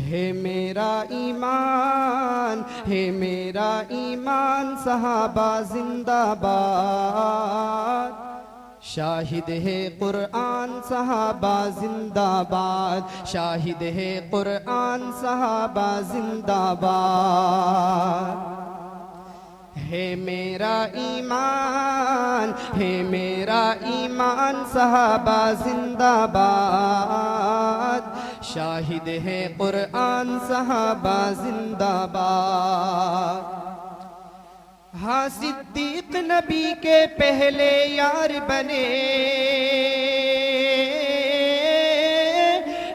है मेरा ईमान, है मेरा ईमान, सहाबा जिंदाबाद। शाहिद है कुरआन, सहाबा जिंदाबाद। शाहिद है कुरआन, सहाबा जिंदाबाद। है मेरा ईमान, है मेरा ईमान, सहाबा जिंदाबाद। शाहिद है कुरआन, सहाबा जिंदाबाद। हाँ सिद्दीक नबी के पहले यार बने,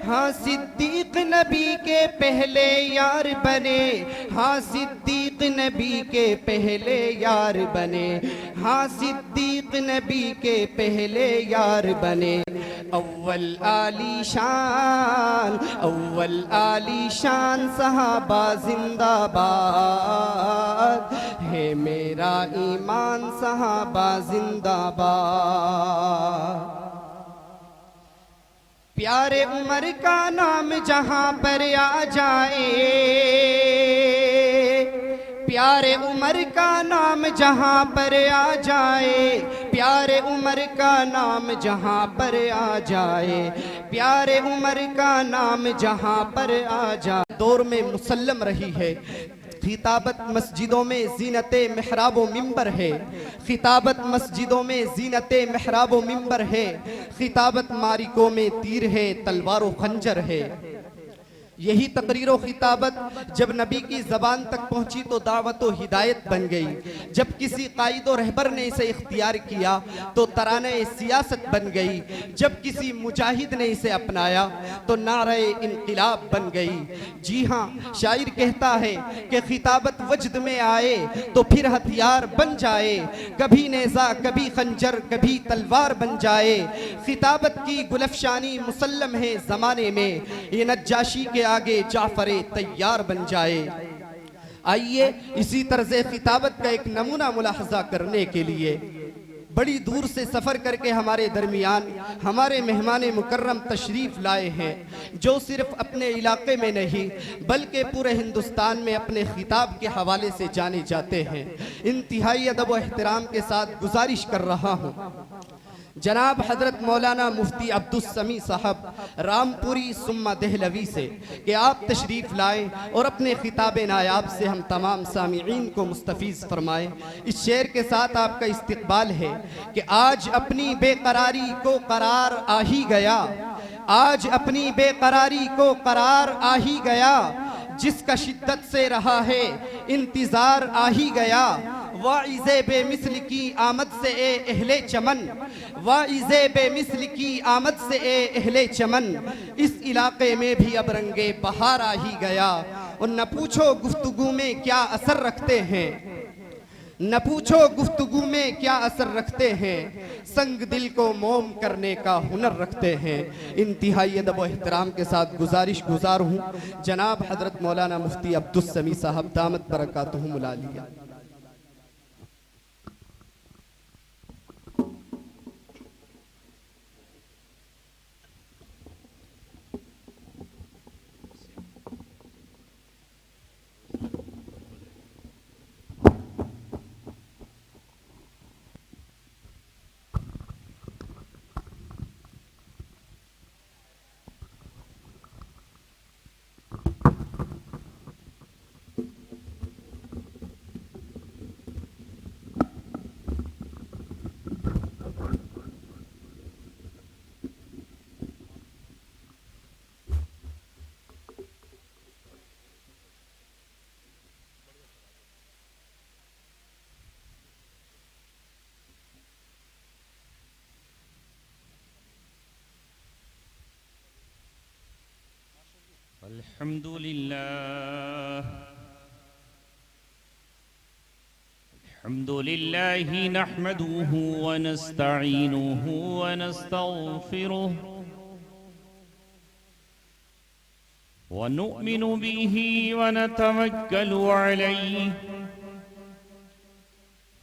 हाँ सिद्दीक नबी के पहले यार बने। हाँ सिद्दीक नबी के पहले यार बने। हाँ सिद्दीक नबी के पहले यार बने। अव्वल आली शान, अव्वल आली शान, सहाबा जिंदाबाद। है मेरा ईमान, सहाबा जिंदाबाद। प्यारे उमर का नाम जहां पर आ जाए, प्यारे उमर का नाम जहां पर आ जाए, प्यारे उमर का नाम जहां पर आ जाए, प्यारे उमर का नाम जहां पर आ जाए। दौर में मुसल्लम रही है खिताबत मस्जिदों में जीनते महराब व मिंबर है। खिताबत मस्जिदों में जीनते महराब व मिंबर है। खिताबत मारिकों में तीर है, तलवार व खंजर है। यही तकरीर व खिताबत जब नबी की ज़बान तक पहुंची तो दावत व हिदायत बन गई। जब किसी कायद व रहबर ने इसे इख्तियार किया तो तराने सियासत बन गई। जब किसी मुजाहिद ने इसे अपनाया तो नारे इनकिलाब बन गई। जी हाँ, शायर कहता है कि खिताबत वजद में आए तो फिर हथियार बन जाए। कभी नेज़ा, कभी खंजर, कभी तलवार बन जाए। खिताबत की गुलफशानी मुसल्लम है ज़माने में, ये नज्जाशी के आगे जाफरे तैयार बन जाए। आइए इसी तर्ज़े खिताबत का एक नमूना मुलाहजा करने के लिए बड़ी दूर से सफ़र करके हमारे दरमियान हमारे मेहमान मुकर्रम तशरीफ़ लाए हैं, जो सिर्फ अपने इलाके में नहीं बल्कि पूरे हिंदुस्तान में अपने खिताब के हवाले से जाने जाते हैं। इंतहाई अदब व एहतराम के साथ गुजारिश कर रहा हूँ जनाब हजरत मौलाना मुफ्ती अब्दुस्समी साहब रामपुरी सुम्मा देहलवी से कि आप तशरीफ़ लाएँ और अपने खिताब नायाब से हम तमाम सामीईन को मुस्तफ़ीज़ फरमाएँ। इस शेर के साथ आपका इस्तकबाल है कि आज अपनी बेकरारी को करार आ ही गया, आज अपनी बेकरारी को करार आ ही गया, जिसका शिद्दत से रहा है इंतज़ार आ ही गया। वाइज़े बेमिसल की आमद से ए अहले चमन, वाइज़े बेमिसल की आमद से ए अहले चमन, इस इलाके में भी अब रंगे बहार आ ही गया। और न पूछो गुफ्तगू में क्या असर रखते हैं, न पूछो गुफ्तगू में क्या असर रखते हैं, संग दिल को मोम करने का हुनर रखते हैं। इंतहाई अदब व एहतराम के साथ गुजारिश गुजार हूँ जनाब हजरत मौलाना मुफ्ती अब्दुस्समी साहब दामत बरकातुहुमुल आलिया। अल्हम्दुलिल्लाह नहमदुहु व नस्तईनुहु व नस्तगफिरुहु व नु'मिनु बिही व नतवक्कलु अलैहि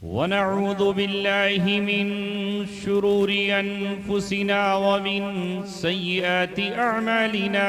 व नऊज़ु बिल्लाहि मिन शुरूरि अनफुसिना व मिन सय्यिआति अअमालिना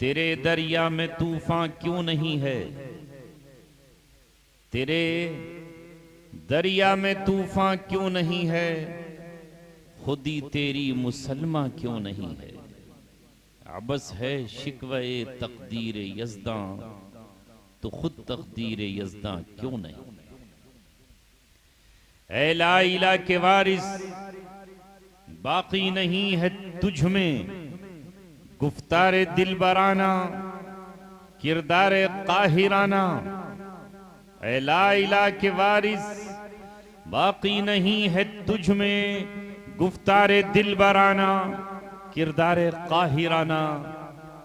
तेरे दरिया में तूफान क्यों नहीं है तेरे दरिया में तूफान क्यों नहीं है खुदी तेरी मुसलमा क्यों नहीं है अबस है शिकवे तकदीर यज़दां तो खुद तकदीर यज़दां क्यों नहीं ऐ ला इला के वारिस बाकी नहीं है तुझ में गुफ्तारे दिलबराना किरदारे काहिराना ऐ ला इला के वारिस बाकी नहीं है तुझ में गुफ्तारे दिलबराना किरदारे काहिराना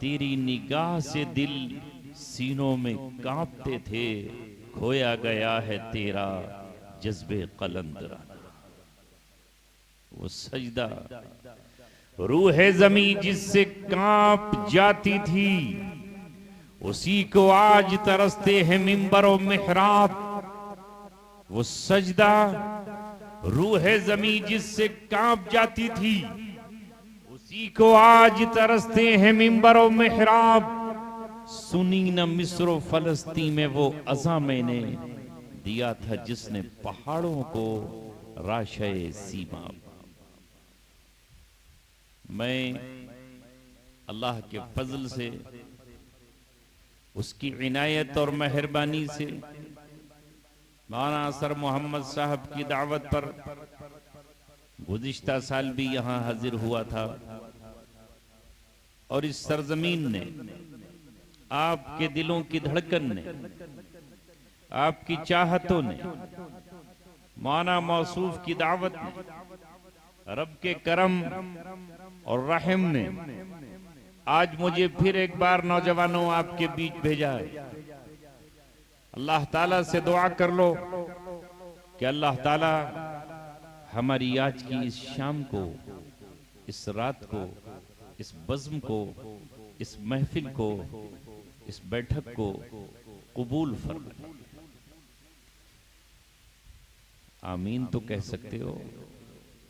तेरी निगाह से दिल सीनों में कांपते थे खोया गया है तेरा जज्बे कलंदराना वो सजदा रूह जमी जिससे कांप जाती थी उसी को आज तरसते हैं मिंबर और मिहराब वो सजदा रूह जमी जिससे कांप जाती थी उसी को आज तरसते हैं मिंबर और मिहराब सुनी न मिस्र फलस्ती में वो अज़ा मैंने दिया था जिसने पहाड़ों को राशे सीमा मैं अल्लाह के फजल से उसकी इनायत और मेहरबानी से मौलाना सर मोहम्मद साहब की दावत पर गुज़िश्ता साल भी यहाँ हाजिर हुआ था और इस सरजमीन ने आपके दिलों की धड़कन ने आपकी चाहतों ने मौलाना मौसूफ की दावत ने रब के करम और रहम ने आज मुझे फिर एक बार नौजवानों आपके बीच भेजा है अल्लाह ताला से दुआ कर लो कि अल्लाह ताला हमारी आज की इस शाम को इस रात को इस बज़्म को इस महफिल को इस बैठक को कबूल फरमाए आमीन तो कह सकते हो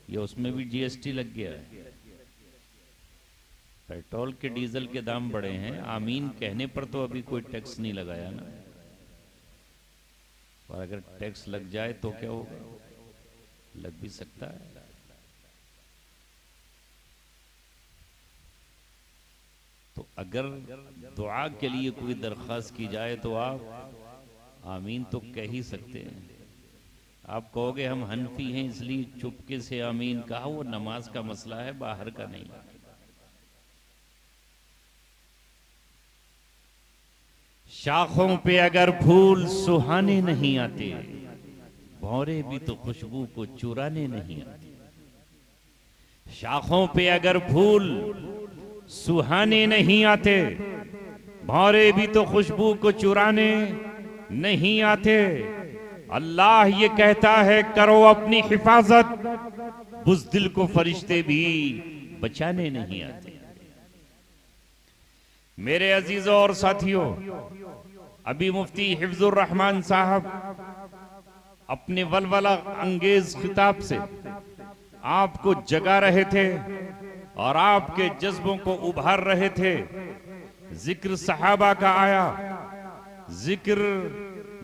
ये उसमें भी जीएसटी लग गया है पेट्रोल के डीजल के दाम बढ़े हैं आमीन कहने पर तो अभी कोई टैक्स नहीं लगाया ना और अगर टैक्स लग जाए तो क्या होगा लग भी सकता है तो अगर दुआ के लिए कोई दरख्वास्त की जाए तो आप आमीन तो कह ही सकते हैं आप कहोगे हम हनफी हैं इसलिए चुपके से आमीन कहा वो नमाज का मसला है बाहर का नहीं शाखों पे अगर फूल सुहाने नहीं आते, भौरे भी तो खुशबू को चुराने नहीं आते। शाखों पे अगर फूल सुहाने नहीं आते, भौरे भी तो खुशबू को चुराने नहीं आते। अल्लाह ये कहता है करो अपनी हिफाजत, बुज़दिल को फरिश्ते भी बचाने नहीं आते। मेरे अजीजों और साथियों, अभी मुफ्ती हिफ्जुर रहमान साहब अपने वलवला अंगेज खिताब से आपको जगा रहे थे और आपके जज्बों को उभार रहे थे। जिक्र सहाबा का आया, जिक्र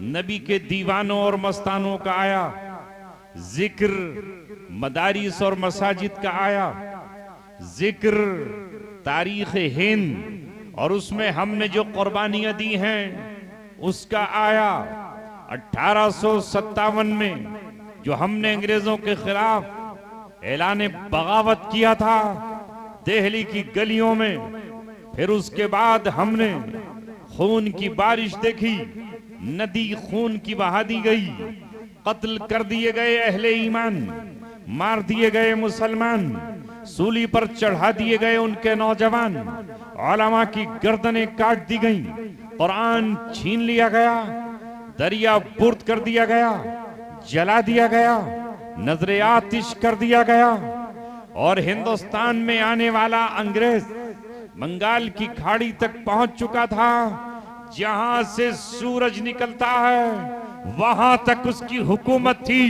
नबी के दीवानों और मस्तानों का आया, जिक्र मदारिस और मसाजिद का आया, जिक्र तारीख हिंद और उसमें हमने जो कुर्बानियां दी हैं उसका आया। 1857 में जो हमने अंग्रेजों के खिलाफ ऐलान बगावत किया था दिल्ली की गलियों में, फिर उसके बाद हमने खून की बारिश देखी, नदी खून की बहा दी गई, कत्ल कर दिए गए अहले ईमान, मार दिए गए मुसलमान, सूली पर चढ़ा दिए गए उनके नौजवान, उलमा की गर्दनें काट दी गईं, कुरान छीन लिया गया, दरिया बुर्द कर दिया गया, जला दिया गया, नजरे आतिश कर दिया गया। और हिंदुस्तान में आने वाला अंग्रेज बंगाल की खाड़ी तक पहुंच चुका था। जहां से सूरज निकलता है वहां तक उसकी हुकूमत थी,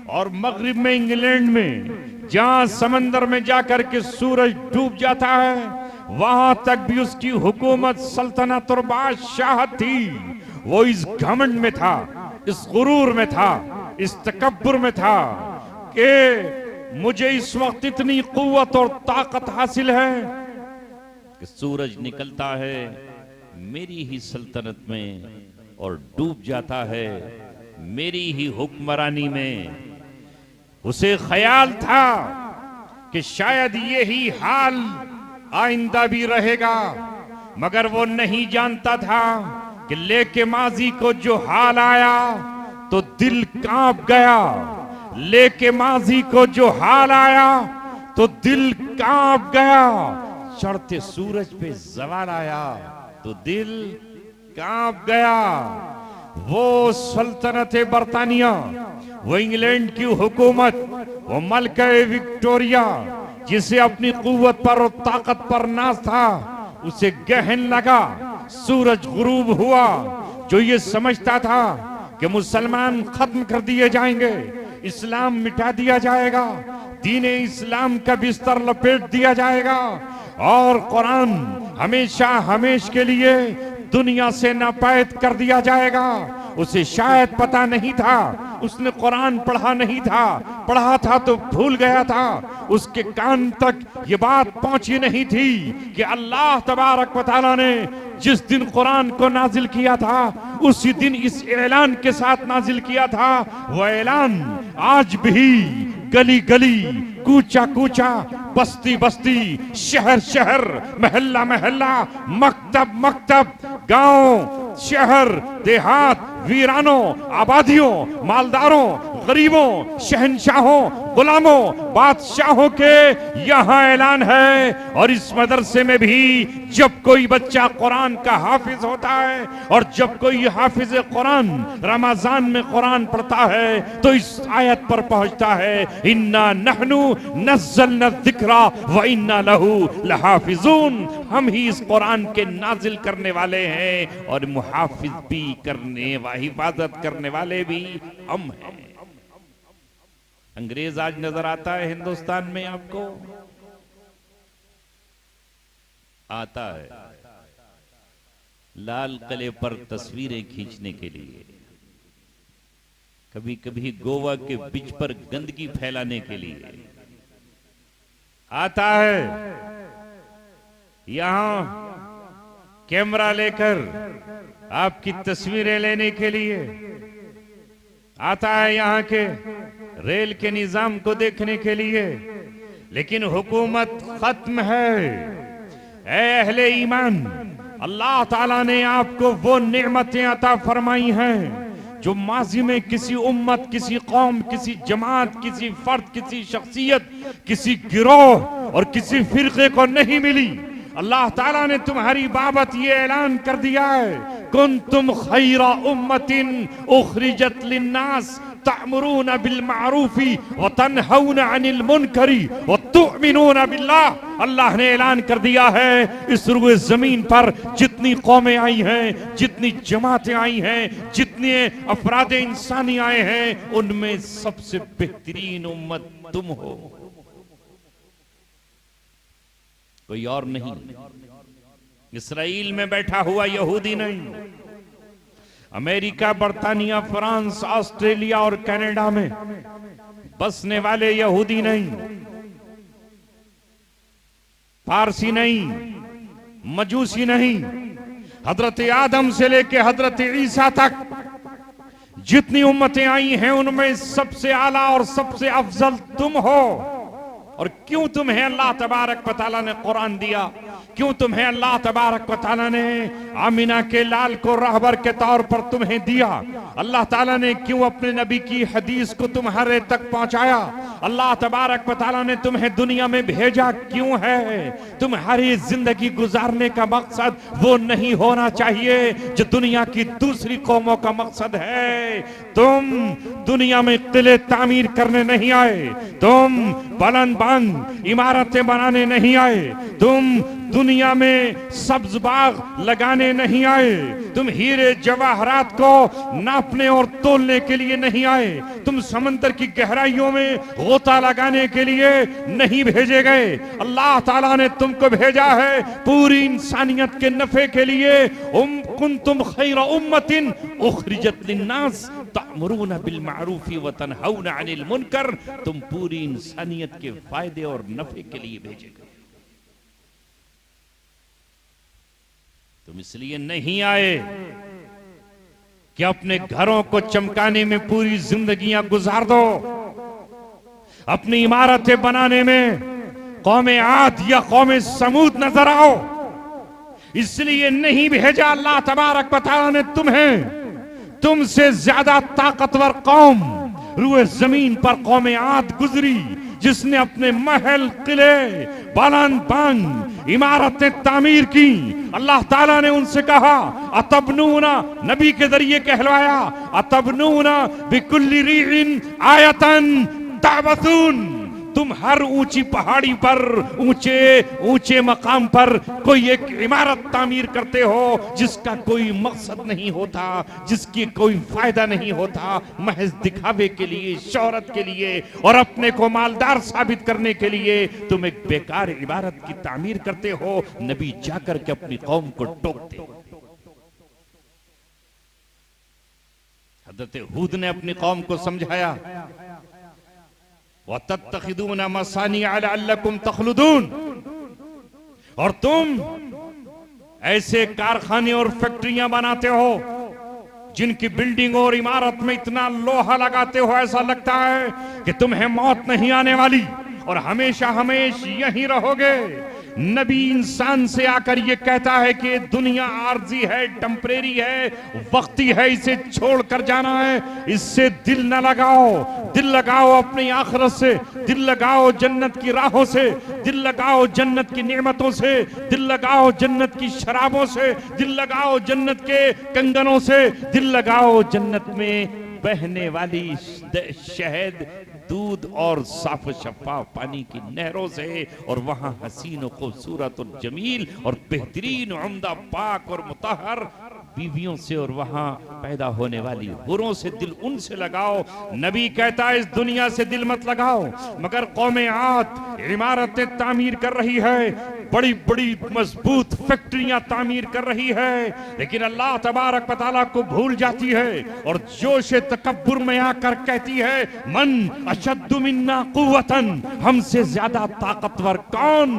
और मगरिब में इंग्लैंड में जहां समंदर में जाकर के सूरज डूब जाता है वहां तक भी उसकी हुकूमत, सल्तनत और बादशाहत थी। वो इस घमंड में था, इस गुरूर में था, इस तकब्बुर में था कि मुझे इस वक्त इतनी कुव्वत और ताकत हासिल है कि सूरज निकलता है मेरी ही सल्तनत में और डूब जाता है मेरी ही हुक्मरानी में। उसे ख्याल था कि शायद यही हाल आइंदा भी रहेगा, मगर वो नहीं जानता था कि लेके माजी को जो हाल आया तो दिल कांप गया। लेके माजी को जो हाल आया तो दिल कांप गया। चढ़ते सूरज पे जवाल आया तो दिल कांप गया। वो सल्तनत बरतानिया, वो इंग्लैंड की हुकूमत, वो मलका विक्टोरिया जिसे अपनी कुव्वत पर और ताकत पर नाज था, उसे गहन लगा सूरज गुरूब हुआ। जो ये समझता था कि मुसलमान खत्म कर दिए जाएंगे, इस्लाम मिटा दिया जाएगा, दीन इस्लाम का बिस्तर लपेट दिया जाएगा और कुरान हमेशा हमेश के लिए दुनिया से नापैद कर दिया जाएगा, उसे शायद पता नहीं था। उसने कुरान पढ़ा नहीं था, पढ़ा था तो भूल गया था। उसके कान तक ये बात पहुंची नहीं थी कि अल्लाह तबारक व तआला ने जिस दिन कुरान को नाजिल किया था उसी दिन इस ऐलान के साथ नाजिल किया था। वो ऐलान आज भी गली गली, कूचा कूचा, बस्ती बस्ती, शहर शहर, महल्ला महल्ला, मकतब मकतब, गांव शहर देहात, वीरानों, आबादियों, मालदारों, गरीबों, शहंशाहों, गुलामों, बादशाहों के यहाँ ऐलान है। और इस मदरसे में भी जब कोई बच्चा कुरान का हाफिज होता है और जब कोई हाफिज कुरान रमजान में कुरान पढ़ता है तो इस आयत पर पहुंचता है, इन्ना नहनु नज़्ज़लना ज़िक्रा व इन्ना लहू लहाफिजून। हम ही इस कुरान के नाजिल करने वाले हैं और मुहाफिज भी करने व हिफाजत करने वाले भी हम हैं। अंग्रेज आज नजर आता है हिंदुस्तान में, आपको आता है लाल किले पर तस्वीरें खींचने के लिए, कभी कभी गोवा के बीच पर गंदगी फैलाने के लिए आता है, यहां कैमरा लेकर आपकी तस्वीरें लेने के लिए आता है, यहां के रेल के निजाम को देखने के लिए। लेकिन हुकूमत खत्म है। ऐ अहले ईमान, अल्लाह ताला ने आपको वो नेमतें अता फरमाई हैं जो माजी में किसी उम्मत, किसी कौम, किसी जमात, किसी फर्द, किसी शख्सियत, किसी गिरोह और किसी फिरके को नहीं मिली। अल्लाह ताला ने तुम्हारी बाबत ये ऐलान कर दिया है, कुंतुम खैरा उम्मतिन उखरिजत लिन्नास तअमुरूना बिल मारूफी व तनहौना अनिल मुनकरी व तुअमिनूना बिल्लाह। अल्लाह ने ऐलान कर दिया है, इस रुए जमीन पर जितनी कौमें आई हैं, जितनी जमातें आई हैं, जितने अफराद इंसानी आए हैं, उनमें सबसे बेहतरीन उम्मत तुम हो, कोई और नहीं। इसराइल में बैठा हुआ यहूदी नहीं, अमेरिका, बर्तानिया, फ्रांस, ऑस्ट्रेलिया और कनाडा में बसने वाले यहूदी नहीं, पारसी नहीं, मजूसी नहीं, हजरत आदम से लेके हजरत ईसा तक जितनी उम्मतें आई हैं उनमें सबसे आला और सबसे अफजल तुम हो। और क्यों तुम्हें अल्लाह तबारक व तआला ने कुरान दिया, क्यों तुम्हें अल्लाह तबारक व तआला ने आमिना के लाल को रहबर के तौर पर तुम्हें दिया, अल्लाह ताला ने क्यों अपने नबी की हदीस को तुम्हारे तक पहुंचाया, अल्लाह तबारक व तआला ने तुम्हें दुनिया में भेजा क्यों है। तुम्हारी जिंदगी गुजारने का मकसद वो नहीं होना चाहिए जो दुनिया की दूसरी कौमों का मकसद है। तुम दुनिया में किले तामीर करने नहीं आए, तुम बुलंद बांग इमारतें बनाने नहीं आए, तुम दुनिया में सब्ज बाग लगाने नहीं आए, तुम हीरे जवाहरात को नापने और तोलने के लिए नहीं आए, तुम समंदर की गहराइयों में गोता लगाने के लिए नहीं भेजे गए। अल्लाह ताला ने तुमको भेजा है पूरी इंसानियत के नफे के लिए। कुंतुम खैरा उम्मतिन उखरिजत लिन्नास तअमुरूना बिल मारूफी व तनहौना अनिल मुनकर। तुम पूरी इंसानियत के फायदे और नफे के लिए भेजे गए। तुम इसलिए नहीं आए कि अपने घरों को चमकाने में पूरी जिंदगियां गुजार दो, अपनी इमारतें बनाने में कौमे आद या कौमे समूद नजर आओ। इसलिए नहीं भेजा अल्लाह तबारक व तआला ने तुम्हें। तुमसे ज्यादा ताकतवर कौम रुए जमीन पर कौमे आद गुजरी, जिसने अपने महल, किले, बुलंद बांग इमारतें तामीर की। अल्लाह ताला ने उनसे कहा अतबनूना, नबी के जरिए कहलवाया, अतबनूना बिकुल्ली रीइन आयतन ताबसून। तुम हर ऊंची पहाड़ी पर, ऊंचे ऊंचे मकाम पर कोई एक इमारत तामीर करते हो जिसका कोई मकसद नहीं होता, जिसकी कोई फायदा नहीं होता, महज दिखावे के लिए, शोहरत के लिए और अपने को मालदार साबित करने के लिए तुम एक बेकार इमारत की तामीर करते हो। नबी जाकर के अपनी कौम को टोकते। हज़रत हूद ने अपनी कौम को समझाया, वतत्तखिदूना मसानिअ लअल्लकुम तखलुदून। और तुम ऐसे कारखाने और फैक्ट्रियां बनाते हो जिनकी बिल्डिंग और इमारत में इतना लोहा लगाते हो ऐसा लगता है कि तुम्हें मौत नहीं आने वाली और हमेशा हमेशा यहीं रहोगे। नबी इंसान से आकर ये कहता है कि दुनिया आर्जी है, टेम्परेरी है, वक्ती है, इसे छोड़कर जाना है। इससे दिल न लगाओ, दिल लगाओ अपनी आखिरत से, दिल लगाओ जन्नत की राहों से, दिल लगाओ जन्नत की नेमतों से, दिल लगाओ जन्नत की शराबों से, दिल लगाओ जन्नत के कंगनों से, दिल लगाओ जन्नत में बहने वाली शहद, दूध और साफ शफाफ पानी की नहरों से, और वहां हसीन और खूबसूरत और जमील और बेहतरीन उम्दा पाक और मुतहर बीवियों से और वहां पैदा होने वाली हुरों से दिल उनसे लगाओ। नबी कहता है इस दुनिया से दिल मत लगाओ। मगर कौमे आद इमारतें तामीर कर रही है, बड़ी बड़ी मजबूत फैक्ट्रियां तामीर कर रही है, लेकिन अल्लाह तबारक व तआला को भूल जाती है और जोश तकब्बुर में आकर कहती है मन अशद्दु मिन्ना कुव्वतन, हमसे ज्यादा ताकतवर कौन।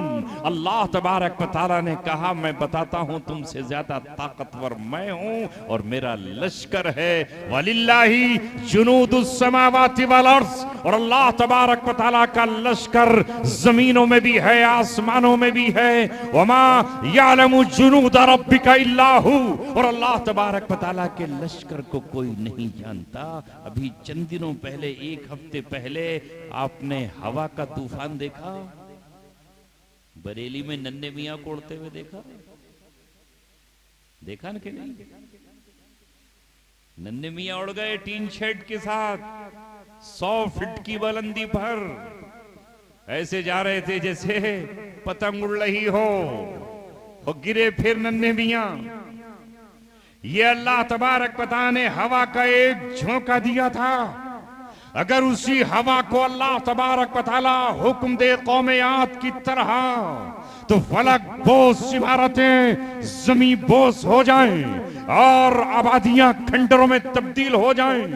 अल्लाह तबारक व तआला ने कहा मैं बताता हूं तुमसे ज्यादा ताकतवर मैं मैं हूं और मेरा लश्कर है। वलिल्लाही जुनूदुस समावाति वल अर्ज़, और अल्लाह तबारक व तआला का लश्कर जमीनों में भी है, आसमानों में भी है। वमा यालमु जुनूद रब्बिका इल्ला हु, और अल्लाह तबारक व तआला के लश्कर को कोई नहीं जानता। अभी चंद दिनों पहले, एक हफ्ते पहले आपने हवा का तूफान देखा? बरेली में नन्हे मियां को उड़ते हुए देखा ना कि नहीं? नन्हे मियां उड़ गए टीन शेड के साथ 100 फीट की बुलंदी पर, ऐसे जा रहे थे जैसे पतंग उड़ रही हो, और गिरे फिर नन्हे मियां। ये अल्लाह तबारक व तआला ने हवा का एक झोंका दिया था। अगर उसी हवा को अल्लाह तबारक व तआला हुक्म दे कौम आद की तरह, तो फलक बोस इमारतें जमी बोस हो जाएं और आबादियां खंडरों में तब्दील हो जाएं,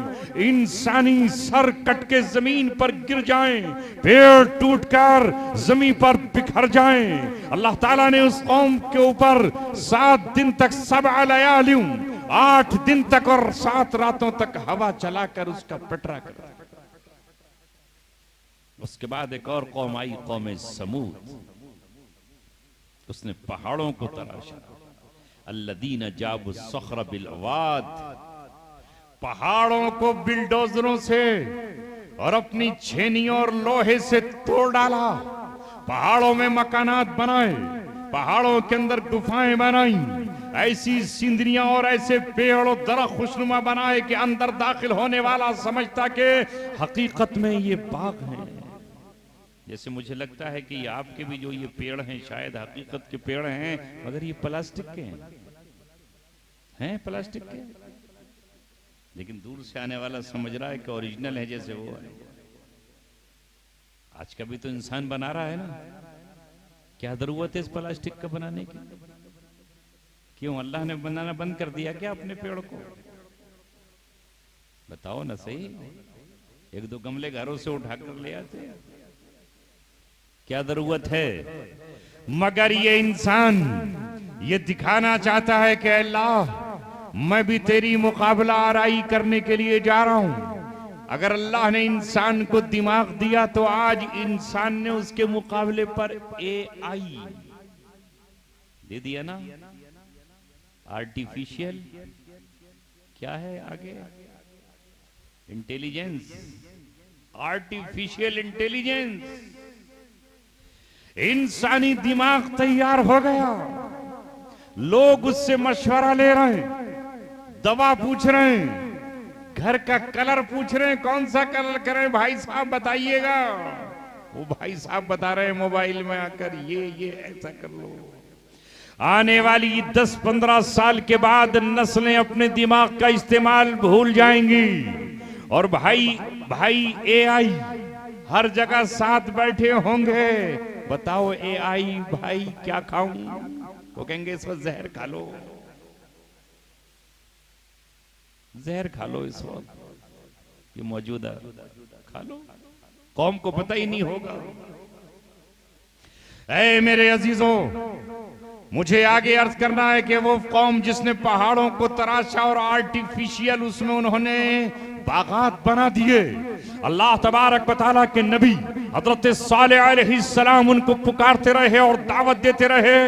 इंसानी सर कट के जमीन पर गिर जाएं, पेड़ टूटकर जमीन पर बिखर जाएं। अल्लाह ताला ने उस कौम के ऊपर 7 दिन तक 7 लयालियों, 8 दिन तक और 7 रातों तक हवा चलाकर उसका पटरा कर। उसके बाद एक और कौम आई, कौम समूद। उसने पहाड़ों को तराशा। अल्लदीन जाबु सख्र बिल अवाद, पहाड़ों को बिल्डोजरों से और अपनी छेनियों और लोहे से तोड़ डाला। पहाड़ों में मकानात बनाए, पहाड़ों के अंदर गुफाएं बनाई, ऐसी सिंदरियां और ऐसे पेड़ और दरख्त खुशनुमा बनाए कि अंदर दाखिल होने वाला समझता कि हकीकत में ये बाग हैं। जैसे मुझे लगता है कि आपके भी जो ये पेड़ हैं शायद हकीकत के पेड़ हैं, मगर ये प्लास्टिक के हैं प्लास्टिक के। लेकिन दूर से आने वाला समझ रहा है कि ओरिजिनल है, जैसे वो है। आज का भी तो इंसान बना रहा है ना, क्या जरूरत है इस प्लास्टिक का बनाने की? क्यों अल्लाह ने बनाना बंद कर दिया क्या अपने पेड़ को? बताओ ना सही। 1-2 गमले घरों से उठाकर ले आते, क्या जरूरत है? मगर ये इंसान ये दिखाना चाहता है कि अल्लाह, मैं भी तेरी मुकाबला आराई करने के लिए जा रहा हूं। अगर अल्लाह ने इंसान को दिमाग दिया तो आज इंसान ने उसके मुकाबले पर AI दे दिया ना। आर्टिफिशियल क्या है आगे? Intelligence, artificial intelligence. इंसानी दिमाग तैयार हो गया, लोग उससे मशवरा ले रहे हैं, दवा पूछ रहे हैं, घर का कलर पूछ रहे हैं, कौन सा कलर करें भाई साहब बताइएगा। वो भाई साहब बता रहे हैं मोबाइल में आकर, ये ऐसा कर लो। आने वाली 10-15 साल के बाद नस्लें अपने दिमाग का इस्तेमाल भूल जाएंगी, और भाई AI हर जगह साथ बैठे होंगे। बताओ AI भाई क्या खाऊं? वो कहेंगे इस वक्त जहर खा लो, जहर खा लो, इस वक्त ये मौजूदा खा लो। कौम को पता ही नहीं होगा। ऐ मेरे अजीजों, मुझे आगे अर्ज करना है कि वो कौम जिसने पहाड़ों को तराशा और आर्टिफिशियल उसमें उन्होंने बागात बना दिए। अल्लाह तबारक व तआला के नबी हजरत सालेह अलैहिस्सलाम उनको पुकारते रहे और दावत देते रहे,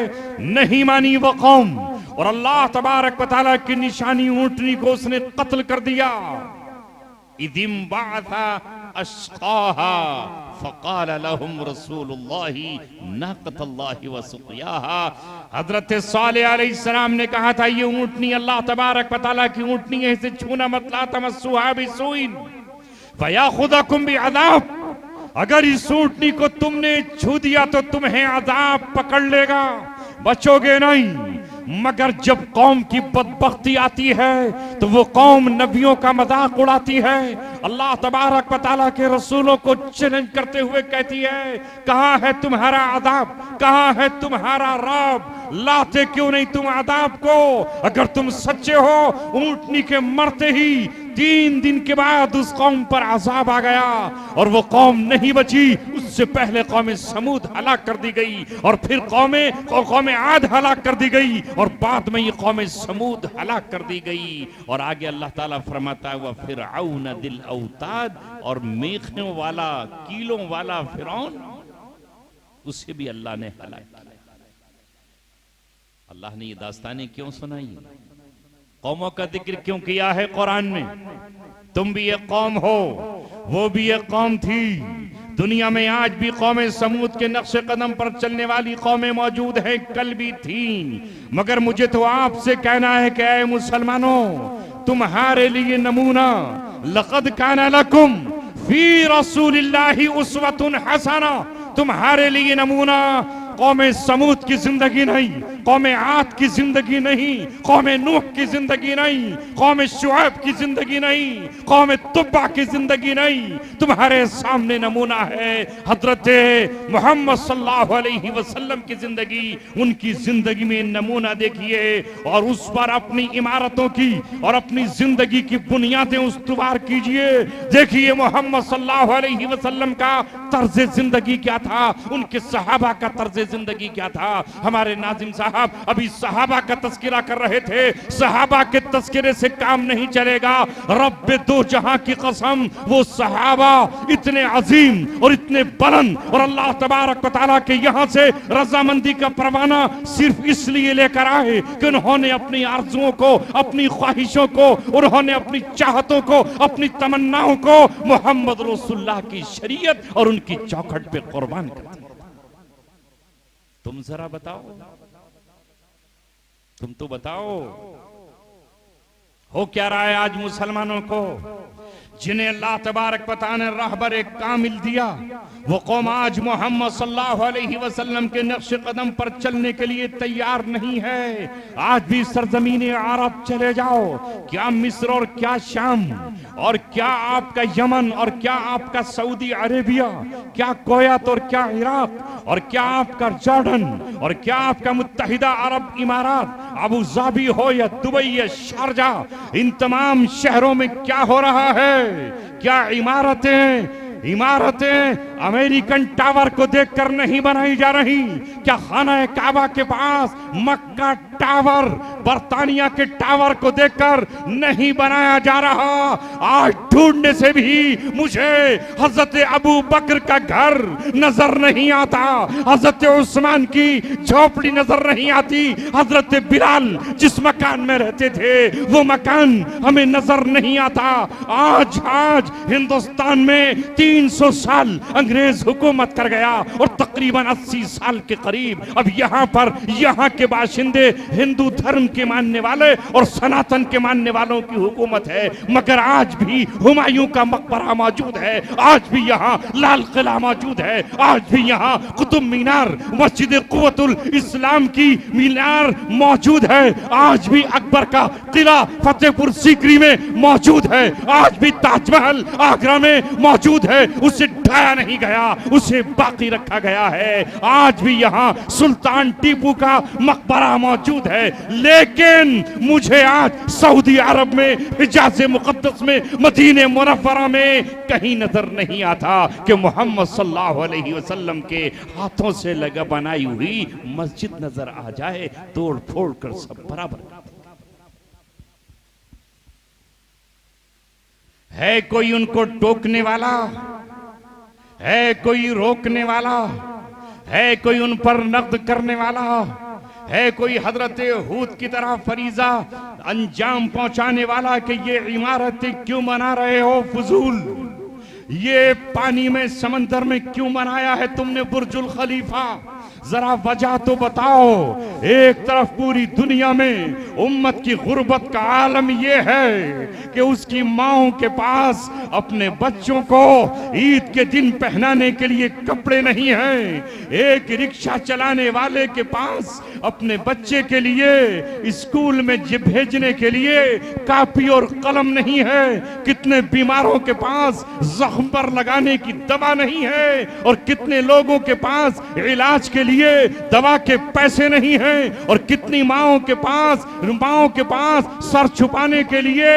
नहीं मानी वो कौम, और अल्लाह तबारक व तआला की निशानी ऊंटनी को उसने कत्ल कर दिया। इदिम बाथा अश्काहा फ़क़ाल लहुम रसूलुल्लाहि नाक़तल्लाहि व सुक़याहा। हजरत सालेह अलैहिस्सलाम ने कहा था, ये ऊंटनी अल्लाह तबारक व तआला की ऊंटनी है, इसे छूना मत, ला तमस्सुहा बिसूइन फ़याख़ुज़कुम बिअज़ाब। अगर इस ऊंटनी को तुमने छू दिया तो तुम्हें अज़ाब पकड़ लेगा, बचोगे नहीं। मगर जब कौम की बदबख्ती आती है तो वो कौम नबियों का मजाक उड़ाती है, अल्लाह तबारक व तआला के रसूलों को चैलेंज करते हुए कहती है, कहां है तुम्हारा अदाब, कहां है तुम्हारा रब, लाते क्यों नहीं तुम अदाब को? अगर तुम सच्चे हो, ऊंटनी के मरते ही 3 दिन के बाद उस कौम पर अजाब आ गया और वो कौम नहीं बची। उससे पहले कौम समूद हलाक कर दी गई और फिर कौम आद हलाक कर दी गई और बाद में ये कौम समूद हलाक कर दी गई। और आगे अल्लाह ताला फरमाता है, वह फिरऔन दिल औताद, और मेखों वाला, कीलों वाला फिरौन, उसे भी अल्लाह ने हलाक किया। अल्लाह ने ये दास्तानें क्यों सुनाई, कौमों का जिक्र क्यों किया है कुरान में? तुम भी एक कौम हो, वो भी एक कौम थी। दुनिया में आज भी कौम समूद के नक्शे कदम पर चलने वाली कौमें मौजूद हैं, कल भी थी। मगर मुझे तो आपसे कहना है कि ऐ मुसलमानों, तुम्हारे लिए नमूना, लक़द काना लकुम फी रसूलिल्लाहि उस्वतुन हसना, तुम्हारे लिए नमूना कौम समूद की जिंदगी नहीं, कौम आद की जिंदगी नहीं, कौम नूह की जिंदगी नहीं, कौम शुएब की जिंदगी नहीं, कौम तुब्बा की जिंदगी नहीं। तुम्हारे सामने नमूना है हजरत मोहम्मद सल्लल्लाहु अलैहि वसल्लम की जिंदगी। उनकी जिंदगी में नमूना देखिए और उस पर अपनी इमारतों की और अपनी जिंदगी की बुनियादें उस्तवार कीजिए। देखिए मोहम्मद सल्लल्लाहु अलैहि वसल्लम का तर्ज जिंदगी क्या था, उनके सहाबा का तर्ज जिंदगी क्या था। हमारे नाज़िम साहब अभी सहाबा का तस्करा कर रहे थे। सहाबा के तस्करे से काम नहीं चलेगा। रब्बे दो जहां की कसम, वो सहाबा इतने अजीम और इतने बुलंद, और अल्लाह तबारक व तआला के यहां से रजामंदी का परवाना सिर्फ इसलिए लेकर आए कि उन्होंने अपनी आरजुओं को, अपनी ख्वाहिशों को, उन्होंने अपनी चाहतों को, अपनी तमन्नाओं को मोहम्मद रसूलुल्लाह की शरीयत और उनकी चौखट पे कुर्बान कर दिया। तुम जरा बताओ, तुम तो बताओ, हो क्या रहा है आज मुसलमानों को? जिन्हें अल्लाह तबारक व तआला ने रहबर कामिल दिया, वो कौम आज मोहम्मद सल्लल्लाहु अलैहि वसल्लम के नक्शे कदम पर चलने के लिए तैयार नहीं है। आज भी सरजमीन अरब चले जाओ, क्या मिस्र और क्या शाम और क्या आपका यमन और क्या आपका सऊदी अरेबिया, क्या कोयत और क्या इराक और क्या आपका जॉर्डन और क्या आपका मुत्तहिदा अरब इमारात, अबू धाबी हो या दुबई या शारजा, इन तमाम शहरों में क्या हो रहा है? क्या इमारतें अमेरिकन टावर को देखकर नहीं बनाई जा रही? क्या खाना काबा के पास मक्का टावर बर्तानिया के टावर को देखकर नहीं बनाया जा रहा? आज ढूंढने से भी मुझे हजरत अबू बकर का घर नजर नहीं आता, हजरत उस्मान की झोपड़ी नजर नहीं आती, हजरत बिलाल जिस मकान में रहते थे वो मकान हमें नजर नहीं आता। आज हिंदुस्तान में 300 साल अंग्रेज हुकूमत कर गया और तकरीबन 80 साल के करीब अब यहाँ के बाशिंदे हिंदू धर्म के मानने वाले और सनातन के मानने वालों की हुकूमत है। मगर आज भी हुमायूं का मकबरा मौजूद है, आज भी यहाँ लाल किला मौजूद है, आज भी यहाँ कुतुब मीनार, मस्जिद कुव्वतुल इस्लाम की मीनार मौजूद है, आज भी अकबर का किला फतेहपुर सीकरी में मौजूद है, आज भी ताजमहल आगरा में मौजूद है, उसे ढाया नहीं गया, उसे बाकी रखा गया है। आज भी यहाँ सुल्तान टीपू का मकबरा मौजूद है। लेकिन मुझे आज सऊदी अरब में, हिजाज मुकद्दस में, मदीने मुनव्वरा में कहीं नजर नहीं आता कि मोहम्मद सल्लल्लाहु अलैहि वसल्लम के हाथों से लगा बनाई हुई मस्जिद नजर आ जाए। तोड़ फोड़ कर सब बराबर है। कोई उनको टोकने वाला है, कोई रोकने वाला है, कोई उन पर नक़्द करने वाला है, कोई हजरत हूद की तरह फरीजा अंजाम पहुंचाने वाला कि ये इमारतें क्यों बना रहे हो फजूल, ये पानी में समंदर में क्यों बनाया है तुमने बुर्जुल खलीफा, जरा वजह तो बताओ। एक तरफ पूरी दुनिया में उम्मत की गुर्बत का आलम यह है कि उसकी माओं के पास अपने बच्चों को ईद के दिन पहनाने के लिए कपड़े नहीं हैं। एक रिक्शा चलाने वाले के पास अपने बच्चे के लिए स्कूल में भेजने के लिए कापी और कलम नहीं है। कितने बीमारों के पास जख्म पर लगाने की दवा नहीं है और कितने लोगों के पास इलाज के लिए दवा के पैसे नहीं हैं और कितनी माओं के पास सर छुपाने के लिए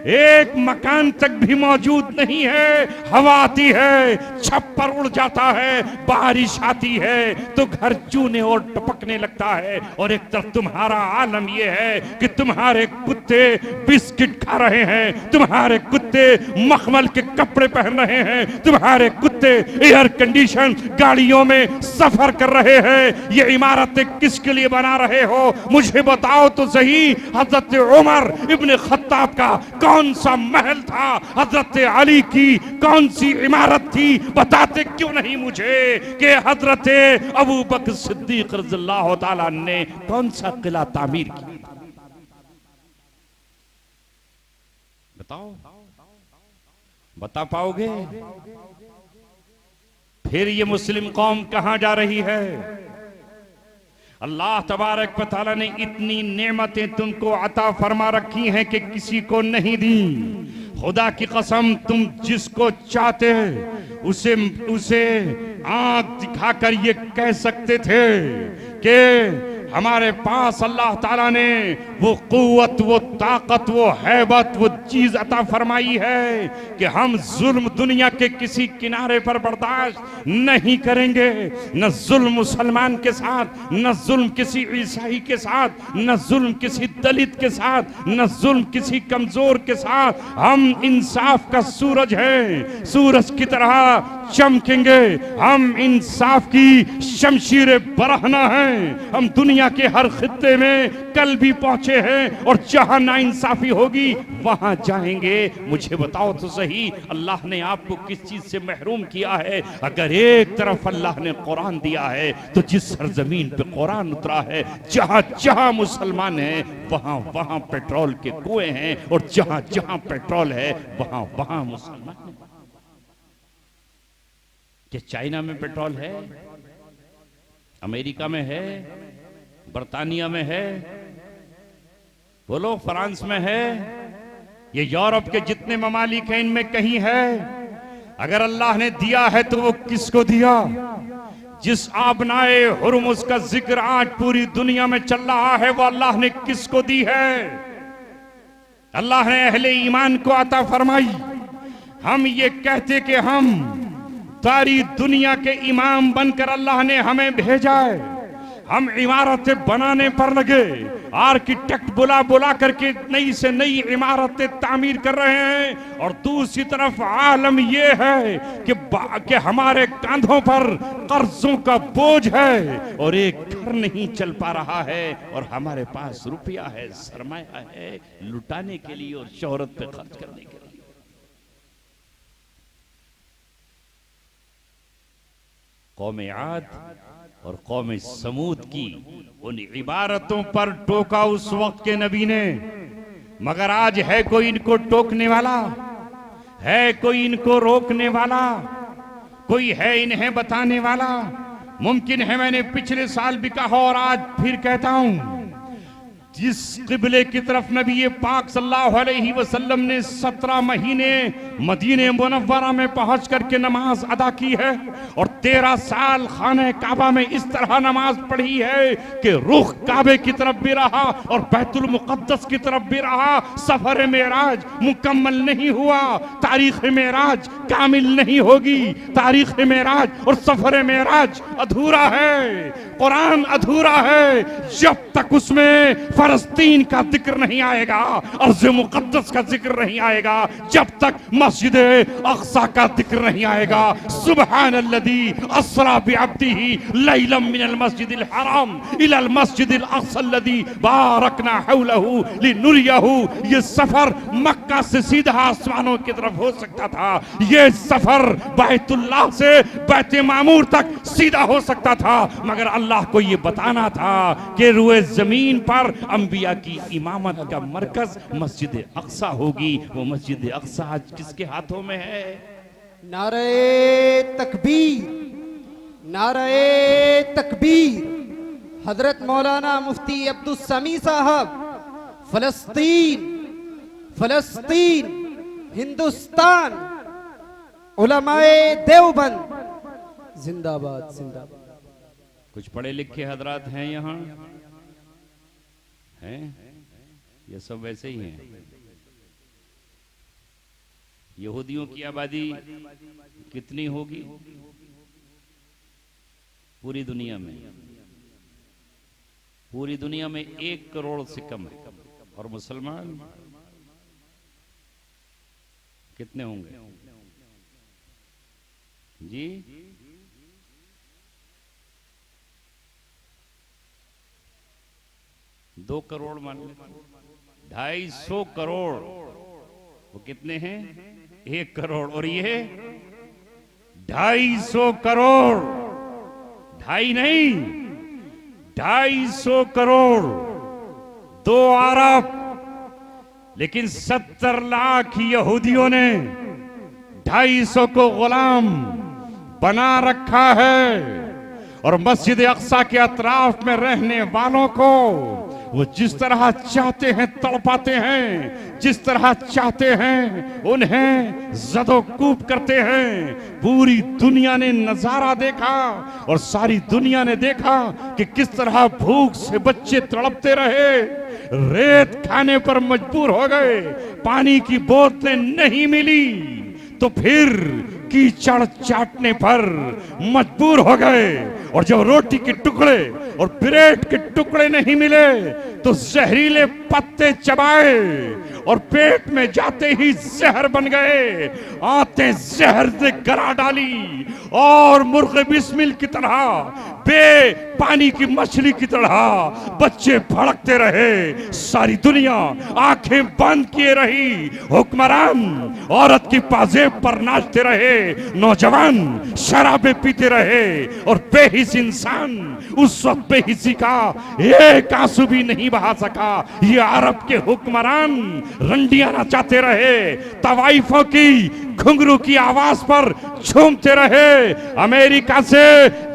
एक मकान तक भी मौजूद नहीं है। हवा आती है, छप्पर उड़ जाता है, बारिश आती है तो घर चूने और टपकने लगता है। और एक तरफ तुम्हारा आलम यह है कि तुम्हारे कुत्ते बिस्किट खा रहे हैं, तुम्हारे कुत्ते मखमल के कपड़े पहन रहे हैं, तुम्हारे कुत्ते एयर कंडीशन गाड़ियों में सफर कर रहे हैं। ये इमारतें किसके लिए बना रहे हो? मुझे बताओ तो सही। हजरत उमर इब्ने खत्ताब का कौन सा महल था? हजरत अली की कौन सी इमारत थी? बताते क्यों नहीं मुझे कि हजरत अबू बकर सिद्दीक रज़ियल्लाहु ताला ने कौन सा किला तामीर किया? बताओ, बता पाओगे? फिर ये मुस्लिम कौम कहां जा रही है? अल्लाह तबारक व तआला ने इतनी नेमतें तुमको अता फरमा रखी हैं कि किसी को नहीं दी। खुदा की कसम, तुम जिसको चाहते उसे आंख दिखाकर ये कह सकते थे कि हमारे पास अल्लाह ताला ने वो कुव्वत, वो ताकत, वो हैबत, वो चीज अता फरमाई है कि हम जुल्म दुनिया के किसी किनारे पर बर्दाश्त नहीं करेंगे। न जुल्म मुसलमान के साथ, न जुल्म किसी ईसाई के साथ, न जुल्म किसी दलित के साथ, न जुल्म किसी कमजोर के साथ। हम इंसाफ का सूरज है, सूरज की तरह चमकेंगे। हम इंसाफ की शमशीरें बरहना है। हम दुनिया के हर खित्ते में कल भी पहुंचे हैं और जहां नाइंसाफी होगी वहां जाएंगे। मुझे बताओ तो सही, अल्लाह ने आपको किस चीज से महरूम किया है? अगर एक तरफ अल्लाह ने कुरान दिया है तो जिस सरजमीन पे कुरान उतरा है, जहां जहां मुसलमान हैं वहां वहां पेट्रोल के कुएं हैं और जहां जहां पेट्रोल है वहां वहां मुसलमान हैं। क्या चाइना में पेट्रोल है? अमेरिका में है? बर्तानिया में है? बोलो, फ्रांस में है? ये यूरोप के जितने ममालिक हैं इनमें कहीं है? अगर अल्लाह ने दिया है तो वो किसको दिया? जिस आबनाए हुर्मुज का जिक्र आज पूरी दुनिया में चल रहा है वो अल्लाह ने किसको दी है? अल्लाह ने अहले ईमान को अता फरमाई। हम ये कहते कि हम सारी दुनिया के इमाम बनकर अल्लाह ने हमें भेजा है। हम इमारतें बनाने पर लगे, आर्किटेक्ट बुला बुला करके नई से नई इमारतें तामीर कर रहे हैं। और दूसरी तरफ आलम यह है कि हमारे कांधों पर कर्जों का बोझ है और एक घर नहीं चल पा रहा है और हमारे पास रुपया है, सरमाया है लुटाने के लिए और शोहरत पे खर्च करने के लिए। कौम आद और कौम समूद की उन इबारतों पर टोका उस वक्त के नबी ने, मगर आज है कोई इनको टोकने वाला? है कोई इनको रोकने वाला? कोई है इन्हें बताने वाला? मुमकिन है मैंने पिछले साल भी कहा और आज फिर कहता हूं, जिस किबले की तरफ नबी पाक सल्लल्लाहु अलैहि वसल्लम ने 17 महीने मदीने मुनव्वरा में पहुंच करके नमाज अदा की है और 13 साल खाने काबा में इस तरह नमाज पढ़ी है कि रुख काबे की तरफ भी रहा और बैतुल मुक़द्दस की तरफ भी रहा। सफर मेराज मुकम्मल नहीं हुआ, तारीख मेराज कामिल नहीं होगी। तारीख मेराज और सफर मेराज अधूरा है, कुरान अधूरा है जब तक उसमें फलस्तीन का जिक्र नहीं आएगा, अर्ज़ मुक़द्दस का जिक्र नहीं आएगा, जब तक मस्जिद अक्सा का जिक्र नहीं आएगा। सुब्हानल्लज़ी अस्रा बिअब्दिही लैलम मिनल मस्जिदिल हराम इलल मस्जिदिल अक्सल्लज़ी बारकना हौलहू लिनुरियहू। ये सफर मक्का से सीधा आसमानों की तरफ हो सकता था, ये सफर बैतुल्लाह से बैत मामूर तक सीधा हो सकता था, मगर अल्लाह को ये बताना था कि रुए जमीन पर अंबिया की इमामत का मरकज मस्जिद अक्सा होगी। वो मस्जिद अक्सा आज किसके हाथों में है? नारे तकबीर, नारे तकबीर। हजरत मौलाना मुफ्ती अब्दुल समी साहब, फलस्तीन, फलस्तीन, हिंदुस्तान, उलमाए देवबंद जिंदाबाद, जिंदाबाद। कुछ पढ़े लिखे हजरात हैं यहाँ? हैं? ये सब वैसे ही हैं। यहूदियों की आबादी कितनी होगी पूरी दुनिया में? पूरी दुनिया में 1 करोड़ से कम है। और मुसलमान कितने होंगे जी? 2 करोड़ मान लेते, 250 करोड़। वो कितने हैं? 1 करोड़। और ये 250 करोड़, ढाई नहीं 250 करोड़, 2 अरब। लेकिन 70 लाख यहूदियों ने 250 को गुलाम बना रखा है। और मस्जिद अक्सा के अतराफ में रहने वालों को वो जिस तरह चाहते हैं तड़पाते हैं, जिस तरह चाहते हैं उन्हें ज़दोकूब करते हैं। पूरी दुनिया ने नजारा देखा और सारी दुनिया ने देखा कि किस तरह भूख से बच्चे तड़पते रहे, रेत खाने पर मजबूर हो गए, पानी की बोतलें नहीं मिली तो फिर कीचड़ चाटने पर मजबूर हो गए। और जब रोटी के टुकड़े और ब्रेड के टुकड़े नहीं मिले तो जहरीले पत्ते चबाए और पेट में जाते ही जहर बन गए। आते जहर से गरा डाली और मुर्गे बिस्मिल की तरह, बे पानी की मछली की तरह बच्चे भड़कते रहे। सारी दुनिया आंखें बंद किए रही। हुक्मरान औरत की पाजेब पर नाचते रहे, नौजवान शराबे पीते रहे और बेहिस इंसान उस वक्त बेहिसी का एक आंसू भी नहीं बहा सका। ये अरब के हुक्मरान रंडियां नचाते रहे, तवाइफों की घुंघरू की आवाज पर झूमते रहे। अमेरिका से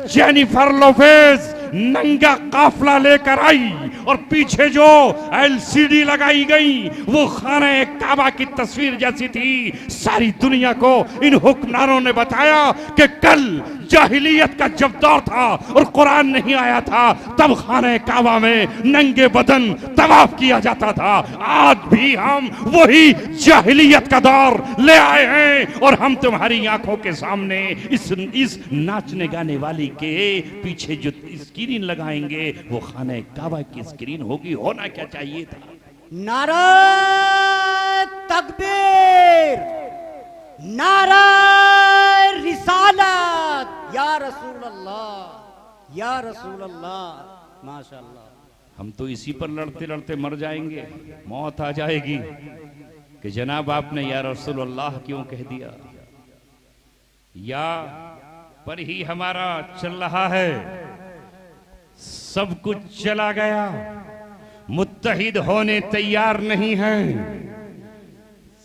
जेनिफर लोपेज नंगा काफला लेकर आई और पीछे जो एलसीडी लगाई गई वो खाने काबा की तस्वीर जैसी थी। सारी दुनिया को इन हुक्मरानों ने बताया कि कल जाहिलियत का जब दौर था और कुरान नहीं आया था तब खाने काबा में नंगे बदन तवाफ किया जाता था। आज भी हम वही जाहिलियत का दौर ले आए हैं और हम तुम्हारी आंखों के सामने इस नाचने गाने वाली के पीछे जो स्क्रीन लगाएंगे वो खाने काबा की स्क्रीन होगी। होना क्या चाहिए था? नारा तकबीर, नारा रिसालत, या रसूल अल्लाह, या रसूल अल्लाह। माशाअल्लाह। हम तो इसी पर लड़ते लड़ते मर जाएंगे, मौत आ जाएगी कि जनाब आपने या रसूल अल्लाह क्यों कह दिया। या पर ही हमारा चल रहा है, सब कुछ चला गया, मुत्तहिद होने तैयार नहीं है,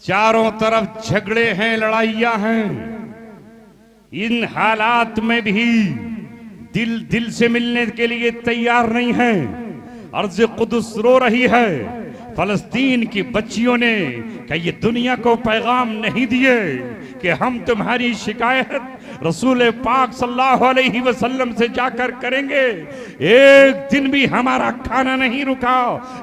चारों तरफ झगड़े हैं, लड़ाइयां हैं। इन हालात में भी दिल दिल से मिलने के लिए तैयार नहीं है। अर्ज़ कुदस रो रही है। फलस्तीन की बच्चियों ने क्या ये दुनिया को पैगाम नहीं दिए कि हम तुम्हारी शिकायत रसूल पाक सल्लल्लाहु अलैहि वसल्लम से जाकर करेंगे। एक दिन भी हमारा खाना नहीं रुका,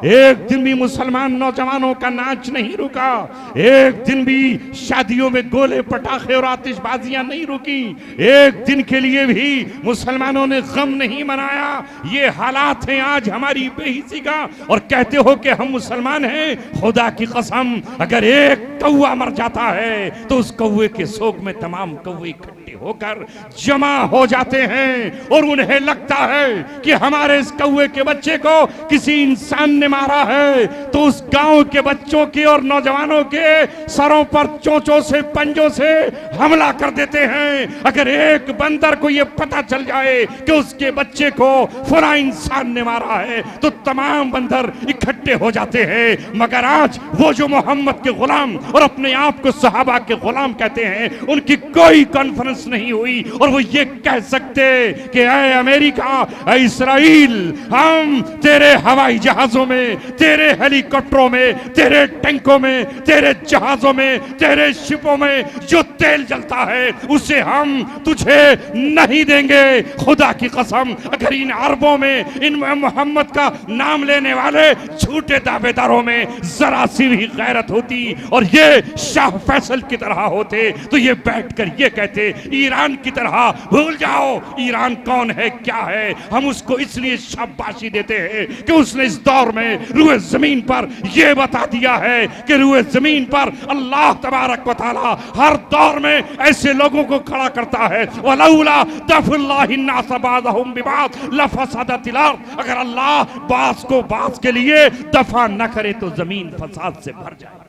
एक दिन भी मुसलमान नौजवानों का नाच नहीं रुका, एक दिन भी शादियों में गोले पटाखे और आतिशबाजियां नहीं रुकी, एक दिन के लिए भी मुसलमानों ने गम नहीं मनाया। ये हालात हैं आज हमारी बेहिसी का, और कहते हो कि हम मुसलमान हैं। खुदा की कसम, अगर एक कौवा मर जाता है तो उस कौवे के शोक में तमाम कौवे इकट्ठे होकर जमा हो जाते हैं, और उन्हें लगता है कि हमारे इस कौवे के बच्चे को किसी इंसान ने मारा है, तो उस गांव के बच्चों के और नौजवानों के सरों पर चोंचों से पंजों से हमला कर देते हैं। अगर एक बंदर को यह पता चल जाए कि उसके बच्चे को फला इंसान ने मारा है तो तमाम बंदर इकट्ठे हो जाते हैं। मगर आज वो जो मोहम्मद के गुलाम और अपने आप को सहाबा के गुलाम कहते हैं, उनकी कोई कॉन्फ्रेंस नहीं हुई और वो ये कह सकते कि ऐ अमेरिका, ऐ इस्राइल, हम तेरे हवाई जहाजों में, तेरे हेलीकॉप्टरों में, तेरे टैंकों में, तेरे जहाजों में, तेरे शिपों में जो तेल जलता है उसे हम तुझे नहीं देंगे। खुदा की कसम, अगर इन अरबों में इन मोहम्मद का नाम लेने वाले झूठे दावेदारों में जरा सी भी गैरत होती और ये शाह फैसल की तरह होते तो ये बैठकर ये कहते ईरान की तरह भूल जाओ ईरान कौन है क्या है। हम उसको इसलिए शाबाशी देते हैं कि उसने इस दौर में रूए जमीन पर यह बता दिया है कि रूए जमीन पर अल्लाह तबारक व तआला हर दौर में ऐसे लोगों को खड़ा करता है। वलौला दफुल्लाहि अन्नास बादहुम बिबाद लफसदतिल अर्द, अगर अल्लाह बास को बास के लिए दफा न करे तो जमीन फसाद से भर जाएगी।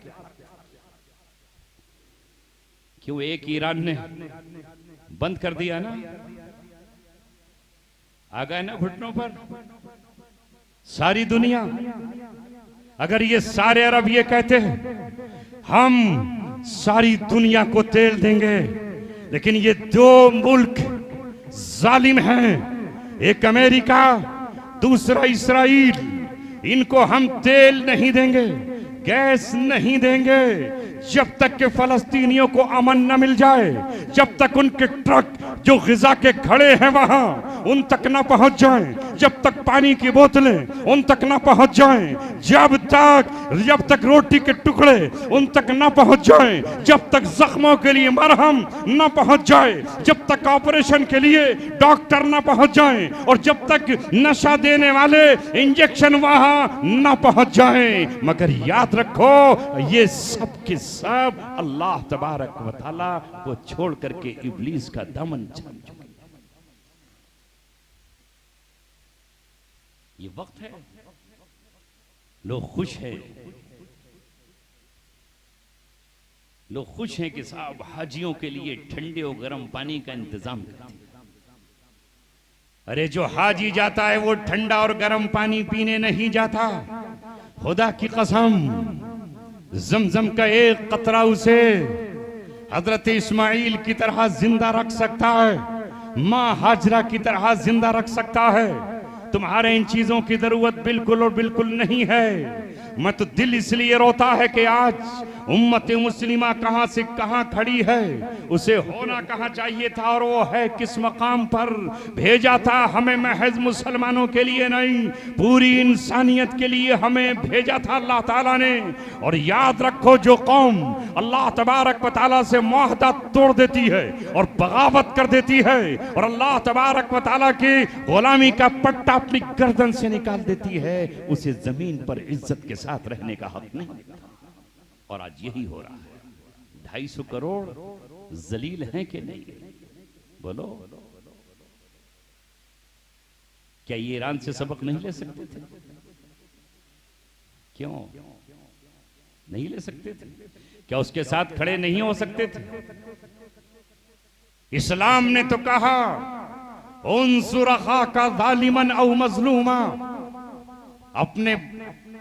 क्यों एक ईरान ने बंद कर दिया ना, आ गए ना घुटनों पर सारी दुनिया। अगर ये सारे अरब ये कहते हैं हम सारी दुनिया को तेल देंगे, लेकिन ये दो मुल्क जालिम हैं, एक अमेरिका दूसरा इस्राइल, इनको हम तेल नहीं देंगे, गैस नहीं देंगे जब तक कि फलस्तीनियों को अमन न मिल जाए, जब तक उनके ट्रक जो गिजा के खड़े हैं वहां उन तक न पहुंच जाएं, जब तक पानी की बोतलें उन तक न पहुंच जाएं, जब तक रोटी के टुकड़े उन तक न पहुंच जाएं, जब तक जख्मों के लिए मरहम न पहुंच जाए, जब तक ऑपरेशन के लिए डॉक्टर न पहुंच जाएं, और जब तक नशा देने वाले इंजेक्शन वहां न पहुंच जाएं। मगर याद रखो ये सब के सब अल्लाह तबारक व तआला को छोड़ करके इब्लीस का दमन चल चुके। ये वक्त है, लोग खुश हैं, लोग खुश हैं कि साहब हाजियों के लिए ठंडे और गर्म पानी का इंतजाम करते हैं। अरे जो हाजी जाता है वो ठंडा और गर्म पानी पीने नहीं जाता। खुदा की कसम, जमजम का एक कतरा उसे हजरत इस्माइल की तरह जिंदा रख सकता है, माँ हाजरा की तरह जिंदा रख सकता है। तुम्हारे इन चीजों की जरूरत बिल्कुल और बिल्कुल नहीं है। मैं तो दिल इसलिए रोता है कि आज उम्मत मुस्लिमा कहां से कहां खड़ी है, उसे होना कहां चाहिए था और वो है किस मकाम पर। भेजा था हमें महज मुसलमानों के लिए नहीं, पूरी इंसानियत के लिए हमें भेजा था अल्लाह ताला ने। और याद रखो जो कौम अल्लाह तबारक व तआला से मुआहदा तोड़ देती है और बगावत कर देती है और अल्लाह तबारक व तआला की गुलामी का पट्टा अपनी गर्दन से निकाल देती है, उसे जमीन पर इज्जत के साथ रहने का हक नहीं मिलता। और आज यही हो रहा है। 250 करोड़ जलील हैं कि नहीं? बोलो, क्या ये ईरान से सबक नहीं ले सकते थे? क्यों नहीं ले सकते थे? क्या उसके साथ खड़े नहीं हो सकते थे? इस्लाम ने तो कहा उनसुर अखाका जालिमन औ मजलूमा, अपने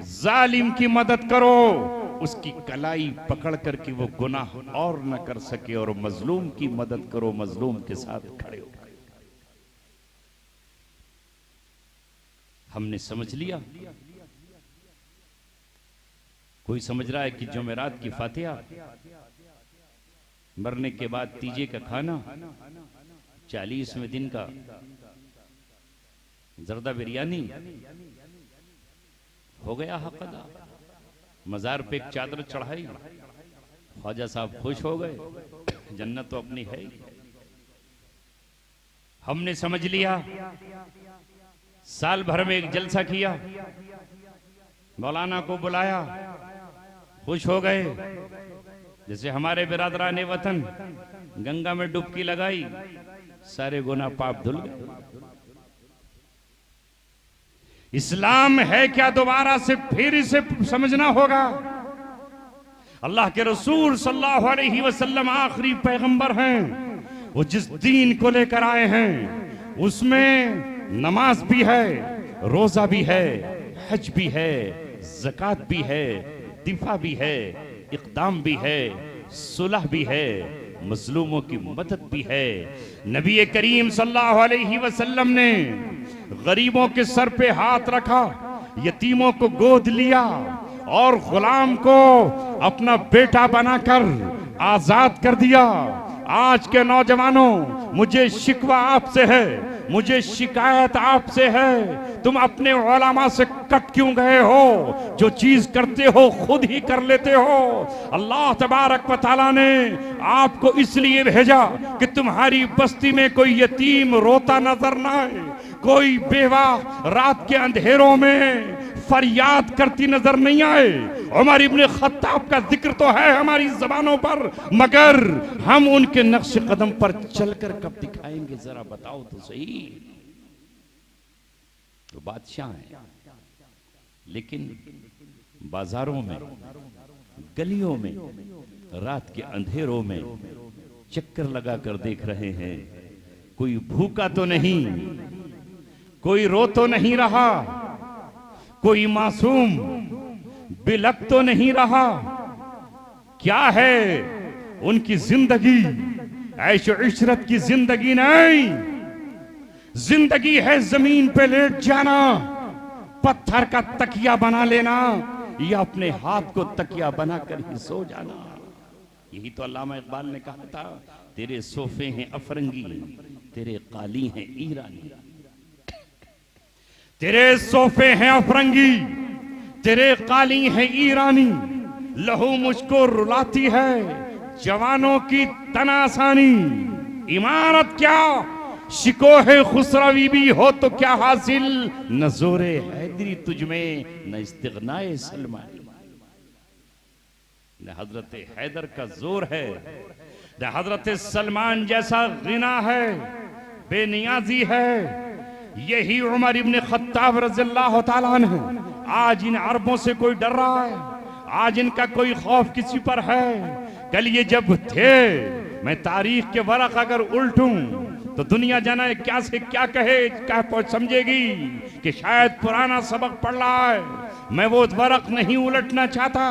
जालिम की मदद करो, उसकी कलाई पकड़ कर के वो गुनाह और न कर सके, और मजलूम की मदद करो, मजलूम के साथ खड़े हो। हमने समझ लिया। कोई समझ रहा है कि जुमेरात की फातिहा मरने के बाद तीजे का खाना, 40वें दिन का जर्दा बिरयानी, हो गया हक अदा। मजार पे एक चादर चढ़ाई, ख्वाजा साहब खुश हो गए, जन्नत तो अपनी है ही। हमने समझ लिया, साल भर में एक जलसा किया, मौलाना को बुलाया, खुश हो गए। जैसे हमारे बिरादरान वतन गंगा में डुबकी लगाई, सारे गुनाह पाप धुल गए। इस्लाम है क्या, दोबारा से फिर इसे समझना होगा। अल्लाह के रसूल सल्लल्लाहु अलैहि वसल्लम आखिरी पैगंबर हैं। वो जिस दीन को लेकर आए हैं उसमें नमाज भी है, रोजा भी है, हज भी है, ज़कात भी है, दिफा भी है, इक़दाम भी है, सुलह भी है, मजलूमों की मदद भी है। नबी करीम सल्लल्लाहु अलैहि वसल्लम ने गरीबों के सर पे हाथ रखा, यतीमों को गोद लिया और गुलाम को अपना बेटा बनाकर आजाद कर दिया। आज के नौजवानों, मुझे शिकवा आपसे है, मुझे शिकायत आपसे है, तुम अपने उलमा से कट क्यों गए हो? जो चीज करते हो खुद ही कर लेते हो। अल्लाह तबारक व तआला ने आपको इसलिए भेजा कि तुम्हारी बस्ती में कोई यतीम रोता नजर ना आए, कोई बेवा रात के अंधेरों में फरियाद करती नजर नहीं आए। उमर इब्ने खत्ताब का जिक्र तो है हमारी जबानों पर, मगर हम उनके नक्श कदम पर चलकर कब दिखाएंगे, जरा बताओ तो सही। तो बादशाह हैं, लेकिन बाजारों में, गलियों में, रात के अंधेरों में चक्कर लगाकर देख रहे हैं, कोई भूखा तो नहीं, कोई रो तो नहीं रहा, कोई मासूम बिलक तो नहीं रहा। क्या है उनकी जिंदगी? ऐशो इशरत की जिंदगी नहीं, जिंदगी है जमीन पे लेट जाना, पत्थर का तकिया बना लेना या अपने हाथ को तकिया बनाकर ही सो जाना। यही तो अल्लामा इकबाल ने कहा था, तेरे सोफे हैं अफरंगी, तेरे काली हैं ईरानी। तेरे सोफे हैं अफरंगी, तेरे काली हैं ईरानी। लहू मुझको रुलाती है जवानों की तनासानी। इमारत क्या, शिकोहे खुसरवी भी हो तो क्या हासिल, न जोरे हैदरी तुझमें, न इस्तिगनाए सलमानी। न हजरत हैदर का जोर है, न हजरत सलमान जैसा गिना है, बेनियाजी है। यही उमर इब्ने खत्ताब रज़ियल्लाहु ताला अन्हु। आज इन अरबों से कोई डर रहा है? आज इनका कोई खौफ किसी पर है? कल ये जब थे, मैं तारीख के वरक अगर उल्टूं तो दुनिया जाने क्या से क्या कहे, क्या समझेगी कि शायद पुराना सबक पढ़ रहा है। मैं वो वरक नहीं उलटना चाहता।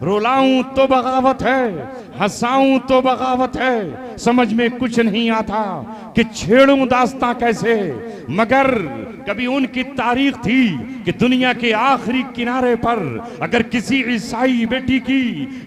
रुलाऊं तो बगावत है, हंसाऊं तो बगावत है, समझ में कुछ नहीं आता कि छेड़ूं दास्तां कैसे। मगर कभी उनकी तारीख थी कि दुनिया के आखिरी किनारे पर अगर किसी ईसाई बेटी की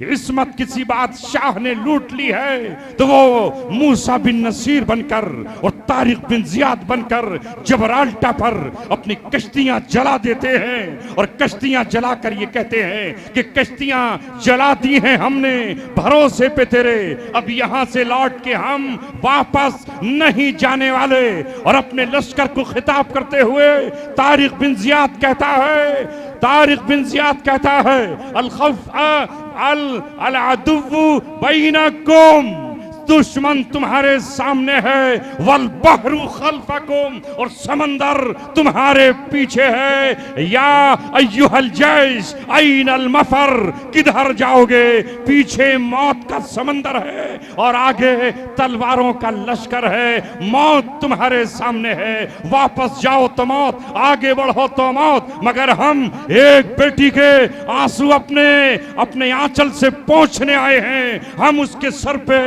इस्मत किसी बादशाह ने लूट ली है तो वो मूसा बिन नसीर बनकर और तारिक बिन जियाद बनकर जबराल्टा पर अपनी कश्तियां जला देते हैं और कश्तियां जलाकर ये कहते हैं कि कश्तियां जला दी हैं हमने भरोसे पे तेरे, अब यहां से लौट के हम वापस नहीं जाने वाले। और अपने लश्कर को खिताब करते हुए तारिक बिन जियाद कहता है, तारिक बिन जियाद कहता है, अल खौफ अल अदुव्वु बैनकुम, दुश्मन तुम्हारे सामने है, वल बहरु खल्फकुम, और समंदर तुम्हारे पीछे है। या अय्युहल जैश ऐनल मफर, किधर जाओगे? पीछे मौत का समंदर है और आगे तलवारों का लश्कर है। मौत तुम्हारे सामने है, वापस जाओ तो मौत, आगे बढ़ो तो मौत। मगर हम एक बेटी के आंसू अपने आंचल से पोंछने आए हैं। हम उसके सर पे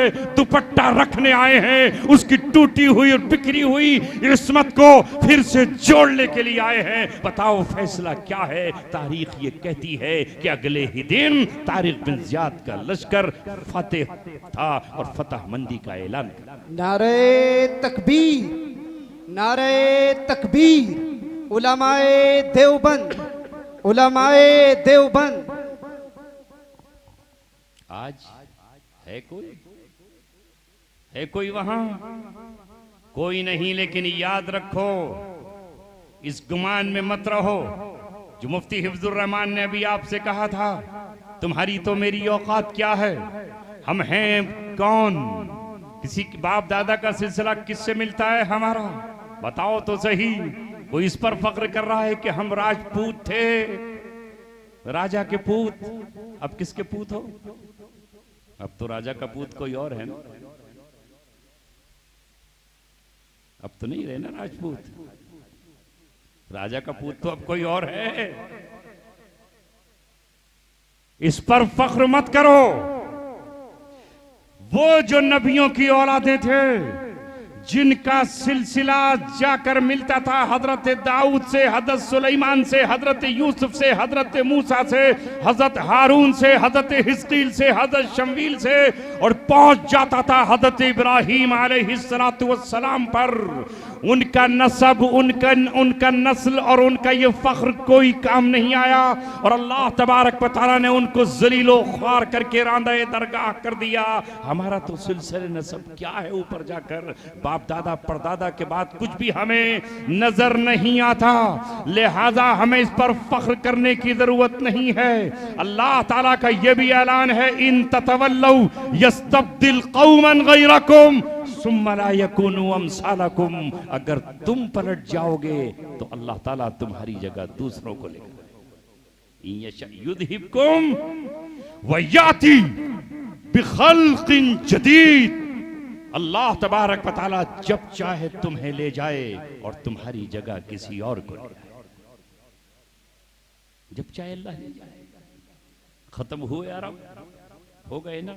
दुपट्टा रखने आए हैं, उसकी टूटी हुई और बिखरी हुई इस्मत को फिर से जोड़ने के लिए आए हैं। बताओ फैसला क्या है? तारीख ये कहती है कि अगले ही दिन तारिक बिन ज़ियाद का लश्कर फतेह था और फतह मंदी का ऐलान किया। नारे तकबीर, नारे तकबीर, उलमाए देवबंद, उलमाए देवबंद। आज है कोई वहां? कोई नहीं, लेकिन याद रखो, इस गुमान में मत रहो जो मुफ्ती हिफ्जुर रहमान ने अभी आपसे कहा था, तुम्हारी तो मेरी औकात क्या है, हम हैं कौन, किसी बाप दादा का सिलसिला किससे मिलता है हमारा? बताओ तो सही। कोई इस पर फख्र कर रहा है कि हम राजपूत थे, राजा के पूत। अब किसके पूत हो? अब तो राजा का पूत कोई और है ना, अब तो नहीं रहे ना राजपूत। राजा का पूत तो अब कोई और है। इस पर फख्र मत करो। वो जो नबियों की औलादे थे, जिनका सिलसिला जाकर मिलता था हजरत दाऊद से, हजरत सुलेमान से, हजरत यूसुफ से, हजरत मूसा से, हजरत हारून से, हजरत हिस्कील से, हजरत शमवील से, और पहुंच जाता था हजरत इब्राहीम अलैहिस्सलातु वस्सलाम पर। उनका नसब, उनका नस्ल और उनका ये फख्र कोई काम नहीं आया, और अल्लाह तबारक व तआला ने उनको जलीलो ख्वार करके रांदे दरगाह कर दिया। हमारा तो सिलसिले नसब क्या है ऊपर जाकर, बाप दादा परदादा के बाद कुछ भी हमें नजर नहीं आता, लिहाजा हमें इस पर फख्र करने की जरूरत नहीं है। अल्लाह ताला का यह भी ऐलान है, इन ततवल्लौ यस्तब्दिल कौमन गैरकुम सुम्मा ला यकूनु अमसालकुम। अगर तुम पलट जाओगे तो अल्लाह ताला तुम्हारी जगह दूसरों को लेगा। यशा युद्हिबकुम व याति बिखल्किन जदीद। अल्लाह तबारक व तआला जब चाहे तुम्हें ले जाए और तुम्हारी जगह किसी और को ले जाए, जब चाहे अल्लाह ले जाए। खत्म हुए अरब, हो गए ना।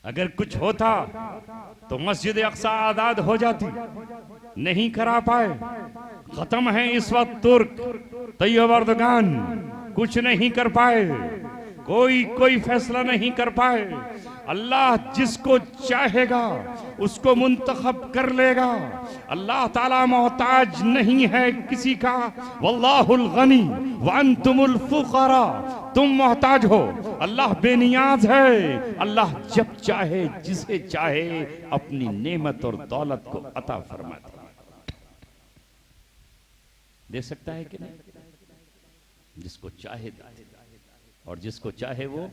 अगर कुछ होता तो मस्जिद अक्सा आजाद हो जाती, नहीं करा पाए। खत्म है इस वक्त तुर्क, तैयब अर्दगान, कुछ नहीं कर पाए, कोई फैसला नहीं कर पाए। अल्लाह जिसको चाहेगा उसको मुंतखब कर लेगा। अल्लाह ताला मोहताज नहीं है किसी का। वल्लाहुल गनी व अंतुमुल फुकरा। तुम मोहताज हो, अल्लाह बेनियाज है। अल्लाह जब चाहे जिसे चाहे अपनी नेमत और दौलत को अता फरमाता है। दे सकता है कि नहीं? जिसको चाहे दे और जिसको चाहे वो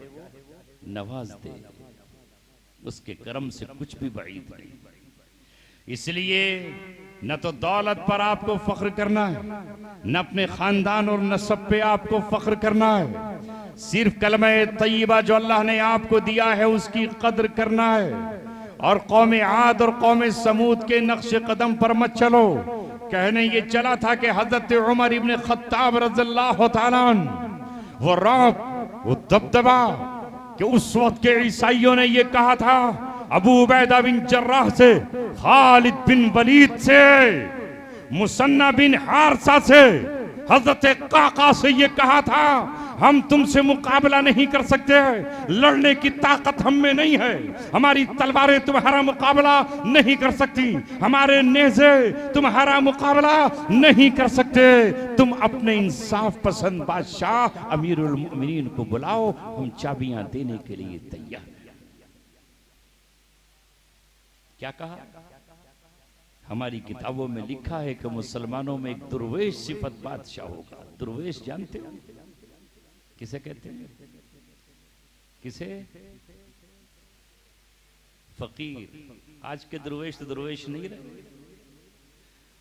नवाज दे। उसके करम से कुछ भी बाईद नहीं। इसलिए न तो दौलत पर आपको फख्र करना है, न अपने खानदान और नस्ब पे आपको फख्र करना है। सिर्फ कलमा तय्यबा जो अल्लाह ने आपको दिया है उसकी कद्र करना है। और कौम आद और कौम समूद के नक्श कदम पर मत चलो। कहने ये चला था कि हजरत उमर इब्न खत्ताब रज़ियल्लाहु ताला अन्हु, वो रौब, वो दबदबा कि उस वक्त के ईसाइयों ने ये कहा था अबू उबैदा बिन जर्राह से, खालिद बिन वलीद से, मुसन्ना बिन हारसा से, हजरत काका से ये कहा था हम तुमसे मुकाबला नहीं कर सकते, लड़ने की ताकत हम में नहीं है, हमारी तलवारें तुम्हारा मुकाबला नहीं कर सकती, हमारे नेज़े तुम्हारा मुकाबला नहीं कर सकते। तुम अपने इंसाफ पसंद बादशाह अमीरुल मोमिनीन को बुलाओ, हम चाबियां देने के लिए तैयार। क्या कहा? हमारी किताबों में लिखा है कि मुसलमानों में एक दुर्वेश सिफत बादशाह होगा। दुर्वेश जानते हो किसे कहते हैं? किसे? फकीर। आज के दुर्वेश तो दुर्वेश नहीं रहे।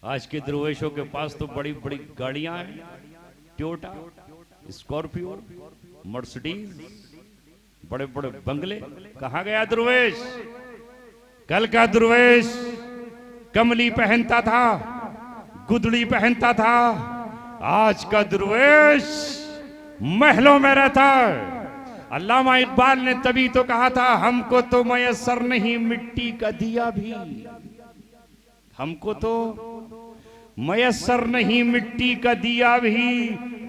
आज के दुर्वेशों के पास तो बड़ी बड़ी गाड़ियां हैं, टोयोटा, स्कॉर्पियो, मर्सिडीज, बड़े बड़े बंगले। कहां गया दुर्वेश? कल का दुर्वेश कमली पहनता था, गुदड़ी पहनता था। आज का दुर्वेश महलों में रहता है, अल्लामा इकबाल ने तभी तो कहा था, हमको तो मयसर नहीं मिट्टी का दिया भी, हमको तो मयसर नहीं मिट्टी का दिया भी,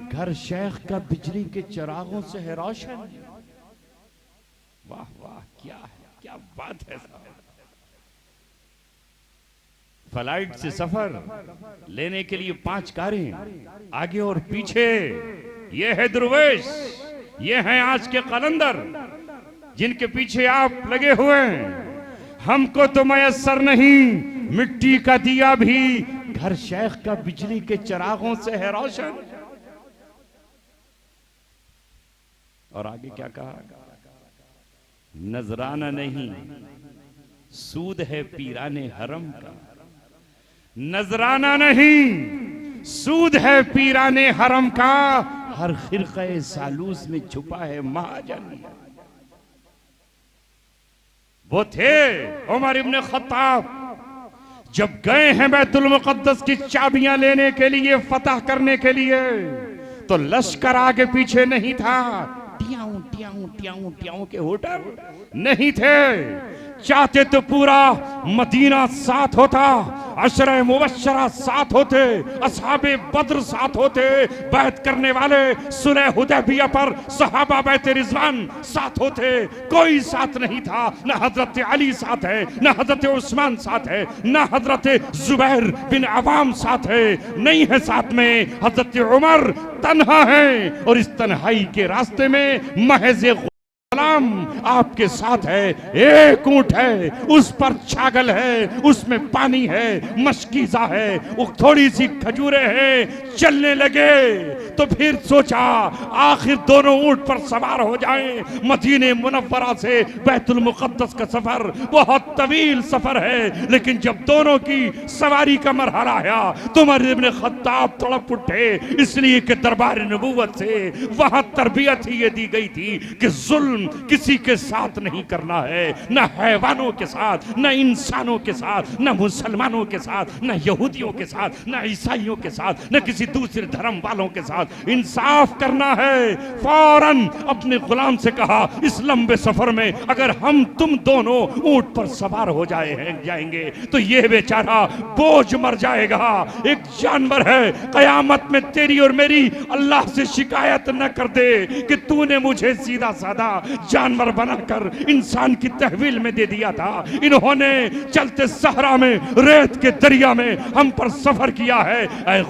घर शेख का बिजली के चिरागों से है रोशन। वाह वाह, क्या है, क्या बात है साहब। फ्लाइट से सफर लेने के लिए 5 कारें आगे और पीछे, ये है दुर्वेश, ये हैं आज के कलंदर जिनके पीछे आप लगे हुए हैं। हमको तो मयसर नहीं मिट्टी का दिया भी, घर शेख का बिजली के चिरागों से है रोशन। और आगे क्या कहा, नजराना नहीं सूद है पीराने हरम का, नजराना नहीं सूद है पीराने हरम का, हर खिरक़े सालूस में छुपा है महाजन। वो थे उमर इब्न खत्ताब, जब गए हैं बैतुल मुक़द्दस की चाबियां लेने के लिए, फतह करने के लिए, तो लश्कर आगे पीछे नहीं था, टियाऊ टियाऊ टियाऊ टियाऊ के होटल नहीं थे। चाहते तो पूरा मदीना साथ होता, अशरे मुबश्शरा साथ होते, असहाबे बद्र साथ होते, बैत करने वाले सुलह हुदैबिया पर सहाबा बैत रिजवान साथ होते। कोई साथ नहीं था, न हजरत अली साथ है, न हजरत उस्मान साथ है, न हजरत जुबैर बिन अवाम साथ है, नहीं है साथ में हजरत उमर, तन्हा है। और इस तन्हाई के रास्ते में महज गुलाम आपके साथ है। एक ऊंट है, उस पर छागल है, उसमें पानी है, मशकीजा है, थोड़ी सी खजूरें हैं। चलने लगे तो फिर सोचा आखिर दोनों ऊंट पर सवार हो जाएं। मदीने मुनव्वरा से बैतुल मुक़द्दस का सफर बहुत तवील सफर है, लेकिन जब दोनों की सवारी का मरहला आया तो उमर इब्न खत्ताब तड़प उठे, इसलिए कि दरबार नबूवत से वहां तरबियत ही ये दी गई थी कि जुल्म किसी के साथ नहीं करना है, न हैवानों के साथ, न इंसानों के साथ, न मुसलमानों के साथ, न यहूदियों के साथ, न ईसाइयों के साथ, न किसी दूसरे धर्म वालों के साथ इंसाफ करना है। फौरन अपने गुलाम से कहा, इस लंबे सफर में अगर हम तुम दोनों ऊंट पर सवार हो जाएंगे तो यह बेचारा बोझ मर जाएगा। एक जानवर है, कयामत में तेरी और मेरी अल्लाह से शिकायत न कर दे कि तूने मुझे सीधा साधा जानवर बनाकर इंसान की तहवील में दे दिया था। इन्होंने चलते सहरा में, रेत के दरिया में हम पर सफर किया है। ऐ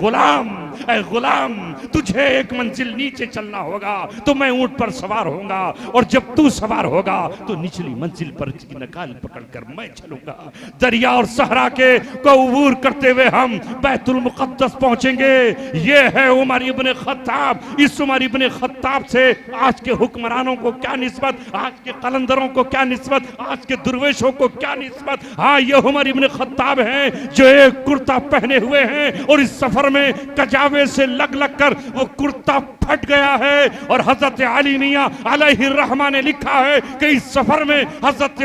गुलाम, तुझे एक मंजिल नीचे चलना होगा तो मैं ऊंट पर सवार होऊंगा, और जब तू सवार होगा तो निचली मंजिल पर इसकी नकाल पकड़कर मैं चलूंगा। दरिया और सहरा के को उबूर करते हुए हम बैतुल मुक़द्दस पहुंचेंगे। ये है उमर इब्न खत्ताब। इस उमर इब्न खत्ताब से आज के हुक्मरानों को क्या निस्बत, आज के कलंदरों को क्या निस्बत, आज के दुर्वेशों को क्या निस्बत। हाँ, ये उमर इब्न खत्ताब हैं जो एक कुर्ता पहने हुए हैं और इस सफर में कजावे से लग कर वो कुर्ता फट गया है। और हजरत अली मियां अलैहिर्रहमा ने लिखा है कि इस सफर में हजरत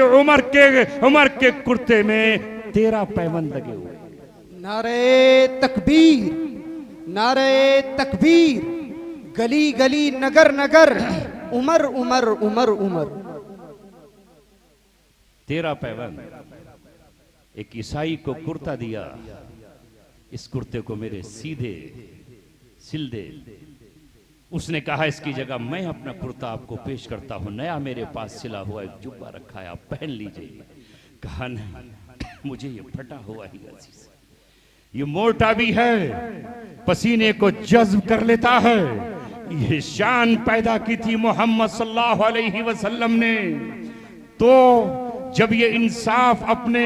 उमर के कुर्ते में 13 पैबंद लगे हुए। नारे तकबीर, नारे तकबीर, गली गली नगर नगर, उमर उमर उमर उमर। 13 पैबंद। एक ईसाई को कुर्ता दिया, इस कुर्ते को मेरे सीधे सिल दे। उसने कहा इसकी जगह मैं अपना कुर्ता आपको पेश करता हूं, नया मेरे पास सिला हुआ एक जुब्बा रखा है, आप पहन लीजिए। कहा नहीं, मुझे ये फटा हुआ ही अजीज, ये मोटा भी है, पसीने को जज्ब कर लेता है। ये शान पैदा की थी मोहम्मद सल्लल्लाहु अलैहि वसल्लम ने। तो जब ये इंसाफ अपने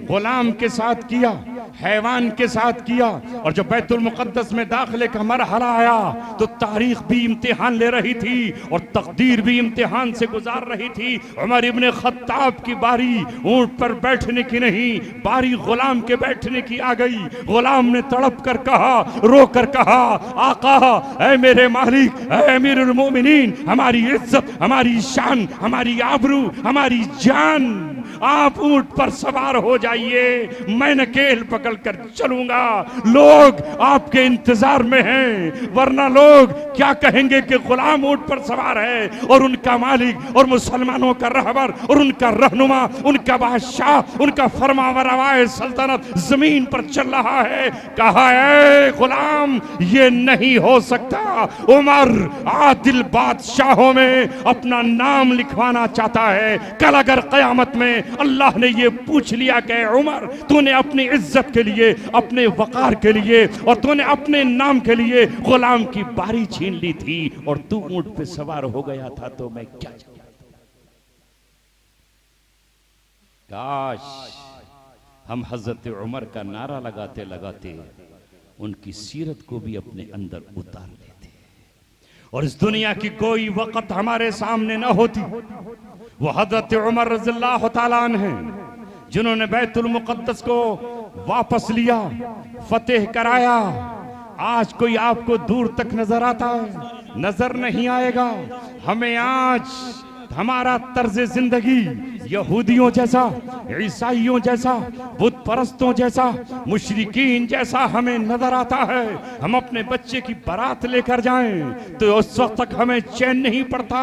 गुलाम के साथ किया, हैवान के साथ किया, और जब बैतुल मुक़द्दस में दाखिले का मरहला आया तो तारीख भी इम्तिहान ले रही थी और तकदीर भी इम्तिहान से गुजार रही थी। उमर इब्न खत्ताब की बारी ऊंट पर बैठने की नहीं, बारी गुलाम के बैठने की आ गई। गुलाम ने तड़प कर कहा, रो कर कहा, आका ऐ मेरे मालिक, ऐ अमीरुल मोमिनीन, हमारी इज्जत, हमारी शान, हमारी आबरू, हमारी जान आप ऊंट पर सवार हो जाइए, मैं नकेल पकड़ कर चलूंगा। लोग आपके इंतजार में हैं, वरना लोग क्या कहेंगे कि गुलाम ऊंट पर सवार है और उनका मालिक और मुसलमानों का रहबर और उनका रहनुमा, उनका बादशाह, उनका फरमावरवाए सल्तनत जमीन पर चल रहा है। कहा है गुलाम, ये नहीं हो सकता। उमर आदिल बादशाहों में अपना नाम लिखवाना चाहता है। कल अगर कयामत में अल्लाह ने ये पूछ लिया कि उमर, तूने अपनी इज्जत के लिए, अपने वकार के लिए और तूने अपने नाम के लिए गुलाम की बारी छीन ली थी और तू ऊंट पे सवार हो गया था, तो मैं क्या जानता। काश हम हजरत उमर का नारा लगाते लगाते उनकी सीरत को भी अपने अंदर उतार लेते और इस दुनिया की कोई वक़्त हमारे सामने न होती। वो हजरत उमर रज़ियल्लाहु ताला अन्हु हैं जिन्होंने बैतुल मुक़द्दस को वापस लिया, फतेह कराया। आज कोई आपको दूर तक नजर आता है? नजर नहीं आएगा। हमें आज हमारा तर्ज जिंदगी यहूदियों जैसा, ईसाइयों जैसा, बुत परस्तों जैसा, मुशरिकीन जैसा हमें नजर आता है। हम अपने बच्चे की बारात लेकर जाएं तो उस वक्त तक हमें चैन नहीं पड़ता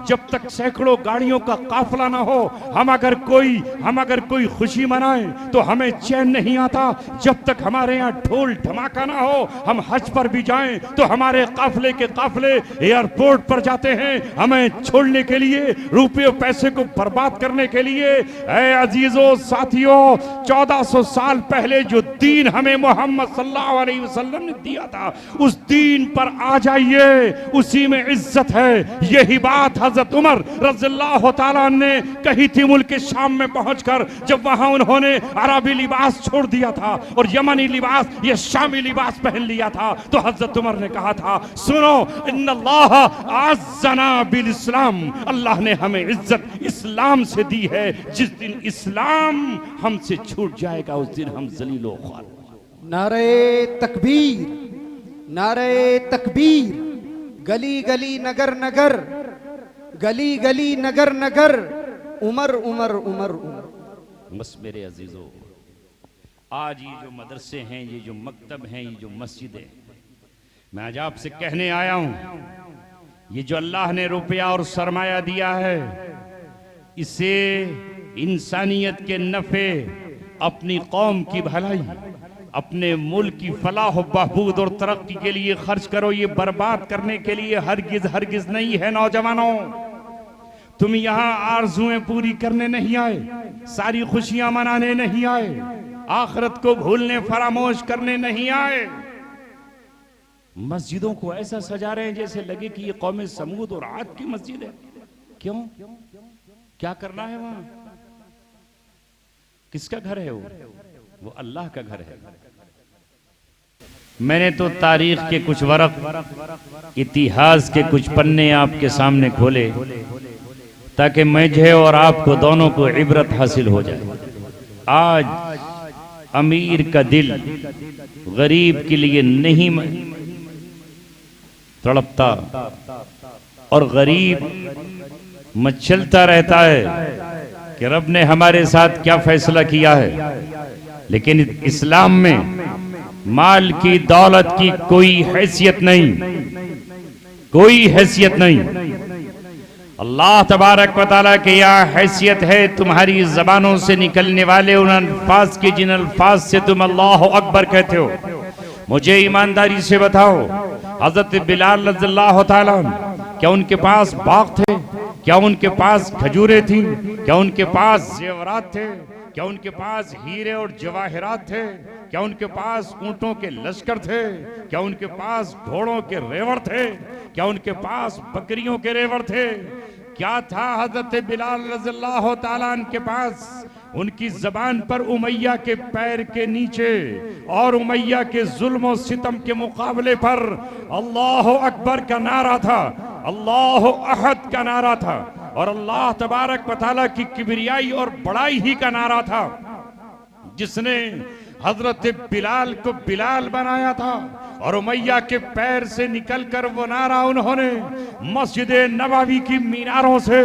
जब तक सैकड़ों गाड़ियों का काफिला ना हो। हम अगर कोई खुशी मनाएं तो हमें चैन नहीं आता जब तक हमारे यहाँ ढोल धमाका ना हो। हम हज पर भी जाएं तो हमारे काफिले के काफिले एयरपोर्ट पर जाते हैं हमें छोड़ने के लिए, रुपये पैसे को बर्बाद करने के लिए। ऐ अजीजों साथियों, 1400 साल पहले जो दीन हमें मोहम्मद सल्लल्लाहु अलैहि वसल्लम ने दिया था, उस दीन पर आ जाइए, उसी में इज्जत है। यही बात हजरत उमर रज़ियल्लाहु ताला ने कही थी मुल्क शाम में पहुंचकर, जब वहां उन्होंने अरबी लिबास छोड़ दिया था और यमनी लिबास, ये शामी लिबास पहन लिया था। तो हजरत उमर ने कहा था, सुनो, इन्नल्लाह आज़्ज़ना बिल इस्लाम, अल्लाह ने हमें इज्जत इस्लाम से दी है। जिस दिन इस्लाम हमसे छूट जाएगा उस दिन हम जलीलो ख्वार। नारे तकबीर, नारे तकबीर, गली गली नगर नगर, गली गली नगर नगर, उमर उमर उमर उमर। बस मेरे अजीजों, आज ये जो मदरसे हैं, ये जो मकतब हैं, ये जो मस्जिदें, मैं आज आपसे कहने आया हूं, ये जो अल्लाह ने रुपया और सरमाया दिया है, इसे इंसानियत के नफे, अपनी कौम की भलाई, अपने मुल्क की फलाह बहबूद और तरक्की के लिए खर्च करो। ये बर्बाद करने के लिए हरगिज हरगिज नहीं है। नौजवानों, तुम यहाँ आरज़ुएं पूरी करने नहीं आए, सारी खुशियां मनाने नहीं आए, आखिरत को भूलने फरामोश करने नहीं आए। मस्जिदों को ऐसा सजा रहे हैं जैसे लगे कि ये कौम समूद और आद की मस्जिद है। क्यों? क्या करना है वहां? किसका घर है वो अल्लाह का घर है। मैंने तो तारीख के कुछ वरक, इतिहास के कुछ पन्ने आपके सामने खोले ताकि मुझे और आपको दोनों को इबरत हासिल हो जाए। आज अमीर का दिल गरीब के लिए नहीं तड़पता और गरीब मचलता रहता है कि रब ने हमारे साथ क्या फैसला किया है। लेकिन इस्लाम में माल की, दौलत की कोई हैसियत नहीं, कोई हैसियत नहीं। अल्लाह तबारक व तआला की यह हैसियत है तुम्हारी जबानों से निकलने वाले उन अल्फाज की जिन अल्फाज से तुम अल्लाह अकबर कहते हो। मुझे ईमानदारी से बताओ, हजरत बिलाल रज़ियल्लाहु ताला क्या उनके पास बाग थे? क्या उनके पास खजूरें थी? क्या उनके पास जेवरात थे? क्या उनके पास हीरे और जवाहिरात थे? क्या उनके पास ऊंटों के लश्कर थे? क्या उनके पास घोड़ों के रेवड़ थे? क्या उनके पास बकरियों के रेवड़ थे? क्या था हजरत बिलाल रज़ियल्लाहु ताला के पास? उनकी जबान पर उमैया के पैर के नीचे और उमैया के जुल्म और सितम के मुकाबले पर अल्लाह अकबर का नारा था, अल्लाह अहद का नारा था और अल्लाह तबारक व तआला की किबरियाई और बड़ाई ही का नारा था। जिसने हजरत बिलाल को बिलाल बनाया था और उमैया के पैर से निकलकर वो नारा उन्होंने मस्जिद नबवी की मीनारों से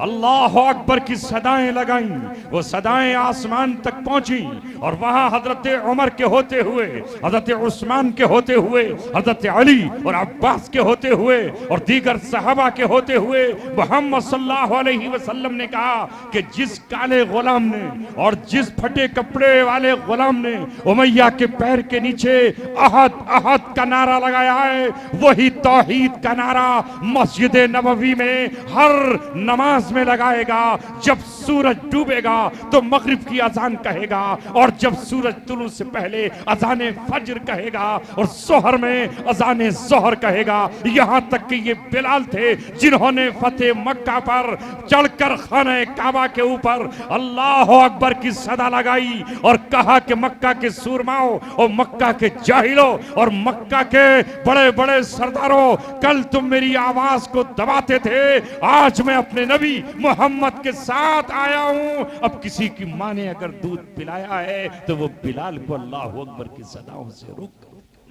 अल्लाह अकबर की सदाएं लगाई। वो सदाएं आसमान तक पहुंची और वहां हजरत उमर के होते हुए, हजरत उस्मान के होते हुए, हजरत अली और अब्बास के होते हुए और दीगर सहाबा के होते हुए मोहम्मद सल्लल्लाहु अलैहि वसल्लम ने कहा कि जिस काले गुलाम ने और जिस फटे कपड़े वाले गुलाम ने उमैया के पैर के नीचे अहद अहद का नारा लगाया है, वही तौहीद का नारा मस्जिद नबवी में हर नमाज में लगाएगा। जब सूरज डूबेगा तो मगरिब की अजान कहेगा और जब सूरज तुलू से पहले अजान फज्र कहेगा और जोहर में अजान जोहर कहेगा। यहां तक कि ये बिलाल थे जिन्होंने फतेह मक्का पर चढ़कर खाने काबा के ऊपर अल्लाह अकबर की सदा लगाई और कहा कि मक्का के सूरमाओं और मक्का के जाहिलों और मक्का के बड़े बड़े सरदारों, कल तुम मेरी आवाज को दबाते थे, आज मैं अपने नबी मोहम्मद के साथ आया हूं। अब किसी की मां ने अगर दूध पिलाया है तो वो बिलाल को अल्लाह अकबर की सदाओं से रोक।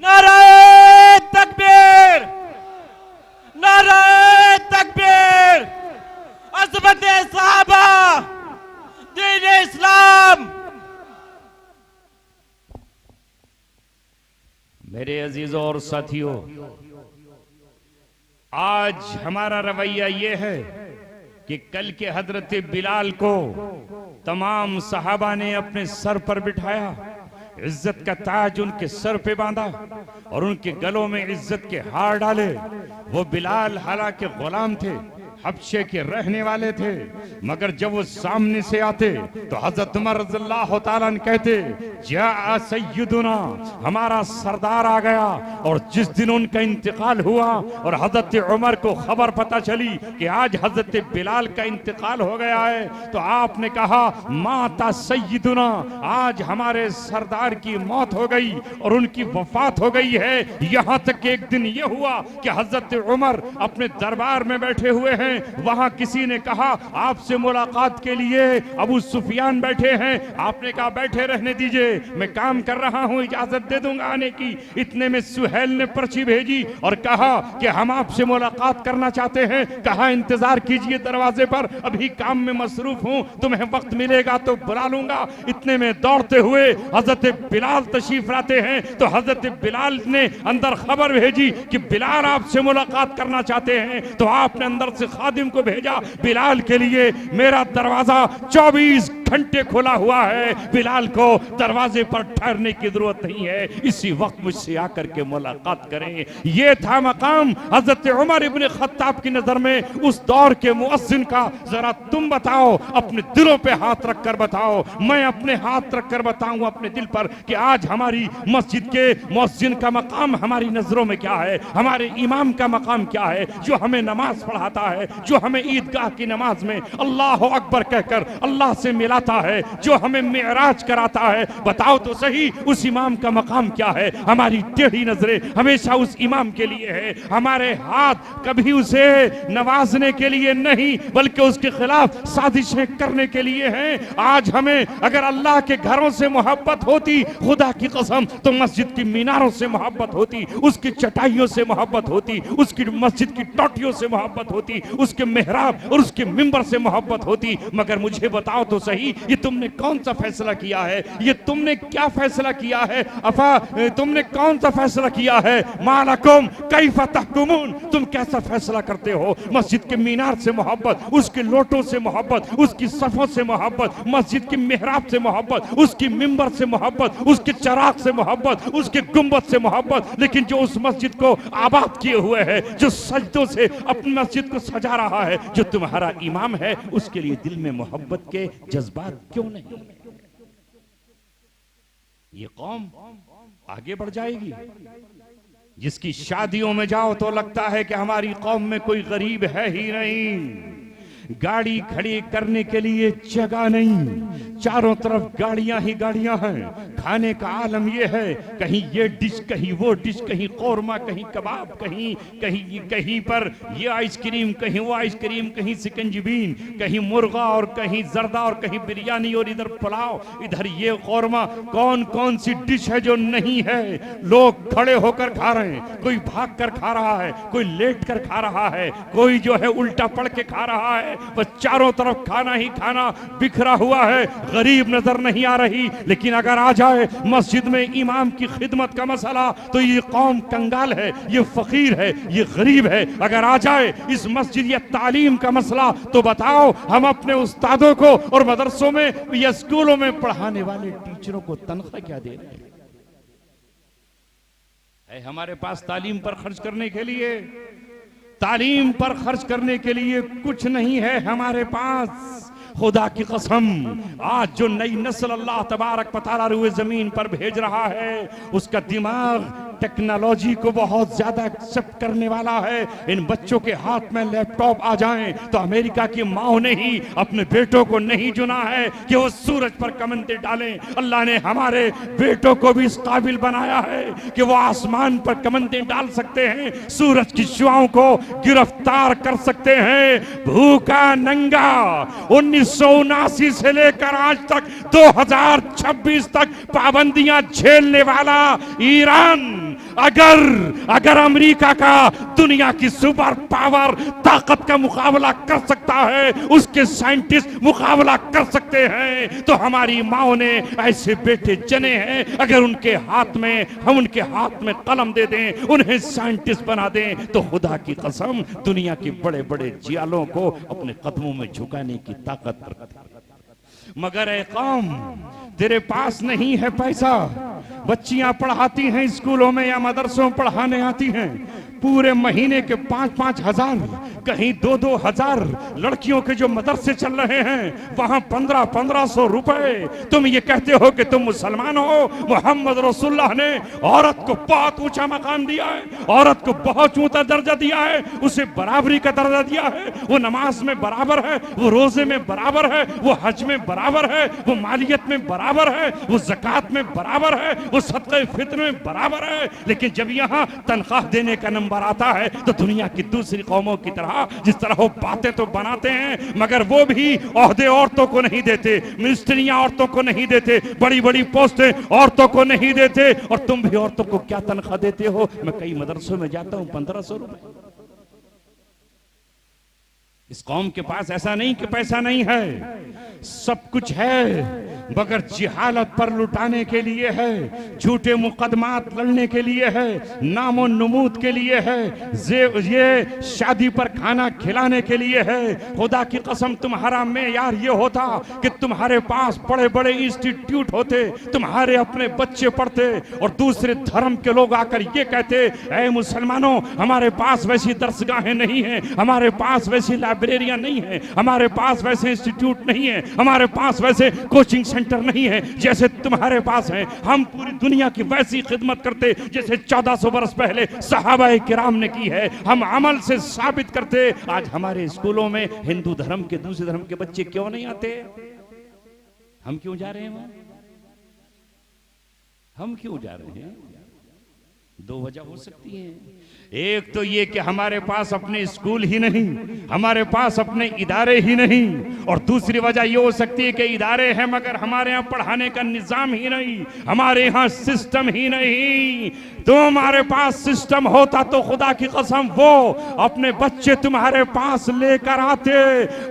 नारे तकबीर, नारे तकबीर, अज़मत सहाबा, दीन इस्लाम। मेरे अजीजों और साथियों, आज हमारा रवैया ये है कि कल के हजरत बिलाल को तमाम सहाबा ने अपने सर पर बिठाया, इज्जत का ताज उनके सर पे बांधा और उनके गलों में इज्जत के हार डाले। वो बिलाल हालांकि गुलाम थे, हबशे के रहने वाले थे, मगर जब वो सामने से आते तो हजरत उमर रज़ियल्लाहु ताला अन्हु कहते, जा सय्यदुना, हमारा सरदार आ गया। और जिस दिन उनका इंतकाल हुआ और हजरत उमर को खबर पता चली कि आज हजरत बिलाल का इंतकाल हो गया है, तो आपने कहा माता सय्यदुना, आज हमारे सरदार की मौत हो गई और उनकी वफात हो गई है। यहां तक एक दिन ये हुआ कि हजरत उमर अपने दरबार में बैठे हुए हैं, वहां किसी ने कहा आपसे मुलाकात के लिए अबू सुफियान बैठे हैं। आपने कहा बैठे रहने दीजिए, मैं काम कर रहा हूं, इजाजत दे दूंगा आने की। इतने में सुहेल ने पर्ची भेजी और कहा कि हम आपसे मुलाकात करना चाहते हैं। कहा इंतजार कीजिए दरवाजे पर, अभी काम में मसरूफ हूं, तुम्हें वक्त मिलेगा तो बुला लूंगा। इतने में दौड़ते हुए हजरत बिलाल तशरीफ लाते हैं, तो हजरत बिलाल ने अंदर खबर भेजी कि बिलाल आपसे मुलाकात करना चाहते हैं। तो आपने अंदर से खादिम को भेजा, बिलाल के लिए मेरा दरवाजा 24 घंटे खुला हुआ है, बिलाल को दरवाजे पर ठहरने की जरूरत नहीं है, इसी वक्त मुझसे आकर के मुलाकात करें। यह था मकाम हजरत उमर इब्न खत्ताब की नजर में उस दौर के मुअज्जिन का। जरा तुम बताओ, अपने दिलों पे हाथ रखकर बताओ, मैं अपने हाथ रखकर बताऊं अपने दिल पर कि आज हमारी मस्जिद के मुअज्जिन का मकाम हमारी नजरों में क्या है, हमारे इमाम का मकाम क्या है, जो हमें नमाज पढ़ाता है, जो हमें ईदगाह की नमाज में अल्लाह अकबर कहकर अल्लाह से मिलाता है, जो हमें मिअराज कराता है। बताओ तो सही उस इमाम का मकाम क्या है। हमारी टेढ़ी नजरें हमेशा उस इमाम के लिए है, हमारे हाथ कभी उसे नवाजने के लिए नहीं बल्कि उसके खिलाफ साजिशें करने के लिए हैं। आज हमें अगर अल्लाह के घरों से मोहब्बत होती, खुदा की कसम, तो मस्जिद की मीनारों से मोहब्बत होती, उसकी चटाइयों से मोहब्बत होती, उसकी मस्जिद की टोटियों से मोहब्बत होती, उसके मेहराब और उसके मिंबर से मोहब्बत होती। मगर मुझे बताओ तो सही, ये तुमने कौन सा फैसला किया है, ये तुमने क्या फैसला किया है, अफा तुमने कौन सा फैसला किया है, मालकुम कैफा तहकुमून, तुम कैसा फैसला करते हो। मस्जिद के मीनार से मोहब्बत, उसके लोटों से मोहब्बत, उसकी सफों से मोहब्बत, मस्जिद की मेहराब से मोहब्बत, उसकी मिंबर से मोहब्बत, उसके चराग से मोहब्बत, उसके गुंबद से मोहब्बत। लेकिन जो उस मस्जिद को आबाद किए हुए है, जो सजदों से अपनी मस्जिद को सजा रहा है, जो तुम्हारा इमाम है, उसके लिए दिल में मोहब्बत के जज्बात क्यों नहीं। ये कौम आगे बढ़ जाएगी जिसकी शादियों में जाओ तो लगता है कि हमारी कौम में कोई गरीब है ही नहीं, गाड़ी खड़ी करने के लिए जगह नहीं, चारों तरफ गाड़ियां ही गाड़ियां हैं। खाने का आलम ये है, कहीं ये डिश, कहीं वो डिश, कहीं कौरमा, कहीं कबाब, कहीं कहीं कहीं पर ये आइसक्रीम, कहीं वो आइसक्रीम, कहीं सिकंजीबीन, कहीं मुर्गा और कहीं जर्दा और कहीं बिरयानी और इधर पुलाव, इधर ये कौरमा। कौन कौन सी डिश है जो नहीं है? लोग खड़े होकर खा रहे हैं, कोई भाग कर खा रहा है, कोई लेट कर खा रहा है, कोई जो है उल्टा पड़ के खा रहा है। बस चारों तरफ खाना ही खाना बिखरा हुआ है। गरीब नजर नहीं आ रही, लेकिन अगर आ जाए मस्जिद में इमाम की खिदमत का मसला तो ये कौम कंगाल है, ये फकीर है, ये गरीब है। अगर आ जाए इस मस्जिद या तालीम का मसला तो बताओ हम अपने उस्तादों को और मदरसों में या स्कूलों में पढ़ाने वाले टीचरों को तनख्वाह क्या दे रहे हैं? है हमारे पास तालीम पर खर्च करने के लिए? तालीम पर खर्च करने के लिए कुछ नहीं है हमारे पास। खुदा की कसम, आज जो नई नस्ल अल्लाह तबारक व तआला रुए जमीन पर भेज रहा है, उसका दिमाग टेक्नोलॉजी को बहुत ज्यादा एक्सेप्ट करने वाला है। इन बच्चों के हाथ में लैपटॉप आ जाएं तो अमेरिका की माओ ने ही अपने बेटों को नहीं चुना है कि वो सूरज पर कमंदे डालें। अल्लाह ने हमारे बेटों को भी इस काबिल बनाया है कि वो आसमान पर कमंदे डाल सकते हैं, सूरज की शुआओं को गिरफ्तार कर सकते हैं। भूखा नंगा 1979 से लेकर आज तक 2026 तक पाबंदियां झेलने वाला ईरान अगर अमेरिका का दुनिया की सुपर पावर ताकत का मुकाबला कर सकता है, उसके साइंटिस्ट मुकाबला कर सकते हैं, तो हमारी माओ ने ऐसे बेटे जने हैं। अगर उनके हाथ में हम उनके हाथ में कलम दे दें, उन्हें साइंटिस्ट बना दें, तो खुदा की कसम दुनिया के बड़े बड़े जियालों को अपने कदमों में झुकाने की ताकत रखती है। मगर ए कौम, तेरे पास नहीं है पैसा। बच्चियां पढ़ाती हैं स्कूलों में या मदरसों में पढ़ाने आती हैं, पूरे महीने के 5-5 हजार, कहीं 2-2 हजार लड़कियों के जो मदरसे चल रहे हैं, वहां 1500 रुपए। तुम ये कहते हो कि तुम मुसलमान हो। मोहम्मद रसूलुल्लाह ने औरत को बहुत ऊंचा मकाम दिया है, औरत को बहुत ऊंचा दर्जा दिया है, उसे बराबरी का दर्जा दिया है। वो नमाज में बराबर है, वो रोजे में बराबर है, वो हज में बराबर है, वो मालियत में बराबर है, वो ज़कात में बराबर है, वो सदक़े फित्र में बराबर है। लेकिन जब यहाँ तनख्वाह देने का नंबर आता है तो दुनिया की दूसरी कौमों की तरह जिस तरह वो बातें तो बनाते हैं, मगर वो भी ओहदे औरतों को नहीं देते, मिनिस्ट्रियां औरतों को नहीं देते, बड़ी बड़ी पोस्टें औरतों को नहीं देते। और तुम भी औरतों को क्या तनख्वाह देते हो? मैं कई मदरसों में जाता हूं, 1500 रुपए। इस कौम के पास ऐसा नहीं कि पैसा नहीं है, सब कुछ है, मगर जिहालत पर लुटाने के लिए है, झूठे मुकदमात लड़ने के लिए है, नामो नमूद के लिए है, ये शादी पर खाना खिलाने के लिए है। खुदा की कसम, तुम्हारा मेयार ये होता कि तुम्हारे पास बड़े बड़े इंस्टीट्यूट होते, तुम्हारे अपने बच्चे पढ़ते और दूसरे धर्म के लोग आकर ये कहते, ऐ मुसलमानों, हमारे पास वैसी दरसगाहें नहीं है, हमारे पास वैसी लाइब्रेरियां नहीं है, हमारे पास वैसे इंस्टीट्यूट नहीं है, हमारे पास वैसे कोचिंग सेंटर नहीं है जैसे तुम्हारे पास है। हम पूरी दुनिया की वैसी खिदमत करते जैसे 1400 वर्ष पहले सहाबाए किराम ने की है। हम अमल से साबित करते। आज हमारे स्कूलों में हिंदू धर्म के, दूसरे धर्म के बच्चे क्यों नहीं आते? हम क्यों जा रहे हैं वहां? हम क्यों जा रहे हैं? दो वजह हो सकती है। एक तो ये कि हमारे पास अपने स्कूल ही नहीं, हमारे पास अपने इदारे ही नहीं, और दूसरी वजह ये हो सकती है कि इदारे हैं मगर हमारे यहाँ पढ़ाने का निजाम ही नहीं, हमारे यहाँ सिस्टम ही नहीं। तो हमारे पास सिस्टम होता तो खुदा की कसम वो अपने बच्चे तुम्हारे पास लेकर आते।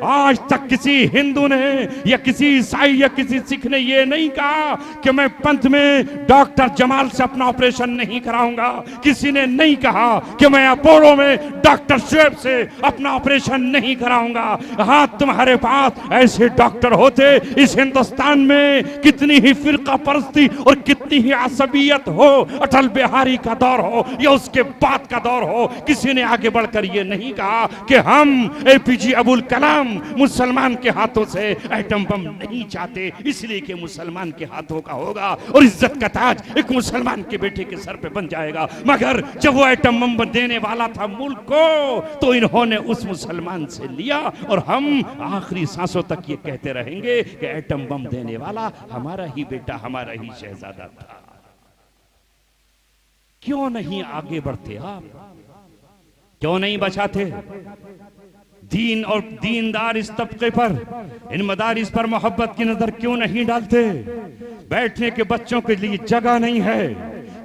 आज तक किसी हिंदू ने या किसी ईसाई या किसी सिख ने ये नहीं कहा कि मैं पंथ में डॉक्टर जमाल से अपना ऑपरेशन नहीं कराऊंगा। किसी ने नहीं कहा कि मैं अपोलो में डॉक्टर शुएब से अपना ऑपरेशन नहीं कराऊंगा। हाँ, तुम्हारे पास ऐसे डॉक्टर होते। इस हिंदुस्तान में कितनी ही फिरका परस्ती और कितनी ही असबियत हो, अटल बिहारी का दौर हो या उसके बाद का दौर हो, किसी ने आगे बढ़कर ये नहीं कहा कि हम एपीजे अबुल कलाम मुसलमान के हाथों से एटम बम नहीं चाहते, इसलिए कि मुसलमान के हाथों का होगा और इज्जत का ताज एक मुसलमान के बेटे के सर पे बन जाए। जाएगा। मगर जब वो एटम बम देने वाला था मुल्क को, तो इन्होंने उस मुसलमान से लिया और हम आखिरी सांसों तक ये कहते रहेंगे कि एटम बम देने वाला हमारा ही बेटा, हमारा ही शहजादा था। क्यों नहीं आगे बढ़ते आप? क्यों नहीं बचाते? दीन और दीनदार इस तबके पर, इन मदारिस पर मोहब्बत की नजर क्यों नहीं डालते? बैठने के बच्चों के लिए जगह नहीं है,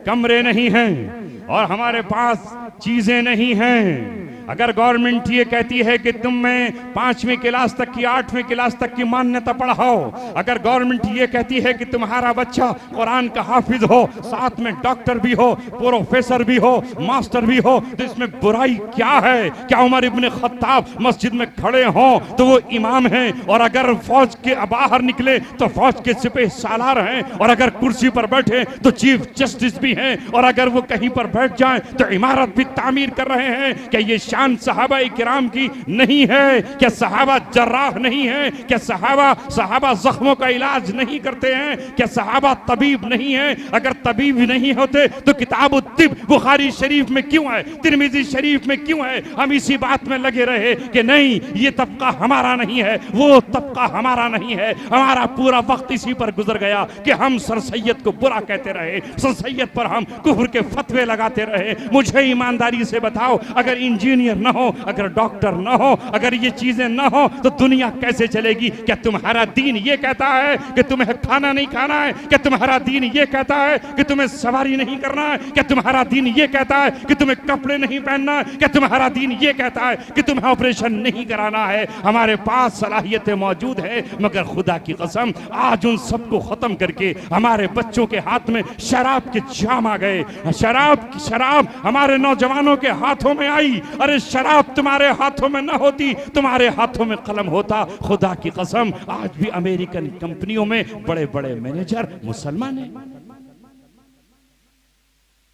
कमरे नहीं हैं और हमारे पास चीजें नहीं हैं। अगर गवर्नमेंट ये कहती है कि तुम में 5वीं क्लास तक की 8वीं क्लास तक की मान्यता पढ़ाओ, अगर गवर्नमेंट ये कहती है कि तुम्हारा बच्चा कुरान का हाफिज हो, साथ में डॉक्टर भी हो, प्रोफेसर भी हो, मास्टर भी हो, तो इसमें बुराई क्या है? क्या उमर इब्ने खत्ताब मस्जिद में खड़े हों तो वो इमाम हैं, और अगर फौज के बाहर निकले तो फौज के सिपह सालार हैं, और अगर कुर्सी पर बैठे तो चीफ जस्टिस भी हैं, और अगर वो कहीं पर बैठ जाएं तो इमारत भी तामीर कर रहे हैं? क्या ये शान सहाबा किराम की नहीं है? क्या सहाबा जर्राह नहीं है? क्या सहाबा जख्मों का इलाज नहीं करते हैं? क्या सहाबा तबीब नहीं है? अगर तबीब नहीं होते तो किताब तिब बुखारी शरीफ में क्यों है, तिरमिजी शरीफ में क्यों है? हम इसी बात में लगे रहे कि नहीं, ये तबका हमारा नहीं है, वो तबका हमारा नहीं है। हमारा पूरा वक्त इसी पर गुजर गया कि हम सर सैयद को बुरा कहते रहे, सर सैयद पर हम कुफ्र के फतवे लगाते रहे। मुझे ईमानदारी से बताओ, अगर इंजीनियर न हो, अगर डॉक्टर न हो, अगर ये चीजें न हो तो दुनिया कैसे चलेगी? क्या तुम्हारा दीन ये कहता है कि तुम्हें खाना नहीं खाना है? क्या तुम्हारा दीन ये कहता है कि तुम्हें सवारी नहीं करना है? क्या तुम्हारा दीन ये कहता है कि तुम्हें कपड़े नहीं पहनना है? क्या तुम्हारा दीन ये कहता है कि तुम्हें ऑपरेशन नहीं कराना है? हमारे पास सलाहियतें मौजूद है, मगर खुदा की कसम आज उन सबको खत्म करके हमारे बच्चों के हाथ में शराब के जाम आ गए। शराब हमारे नौजवानों के हाथों में आई। अरे शराब तुम्हारे हाथों में न होती, तुम्हारे हाथों में कलम होता। खुदा की कसम आज भी अमेरिकन कंपनियों में बड़े बड़े मैनेजर मुसलमान हैं,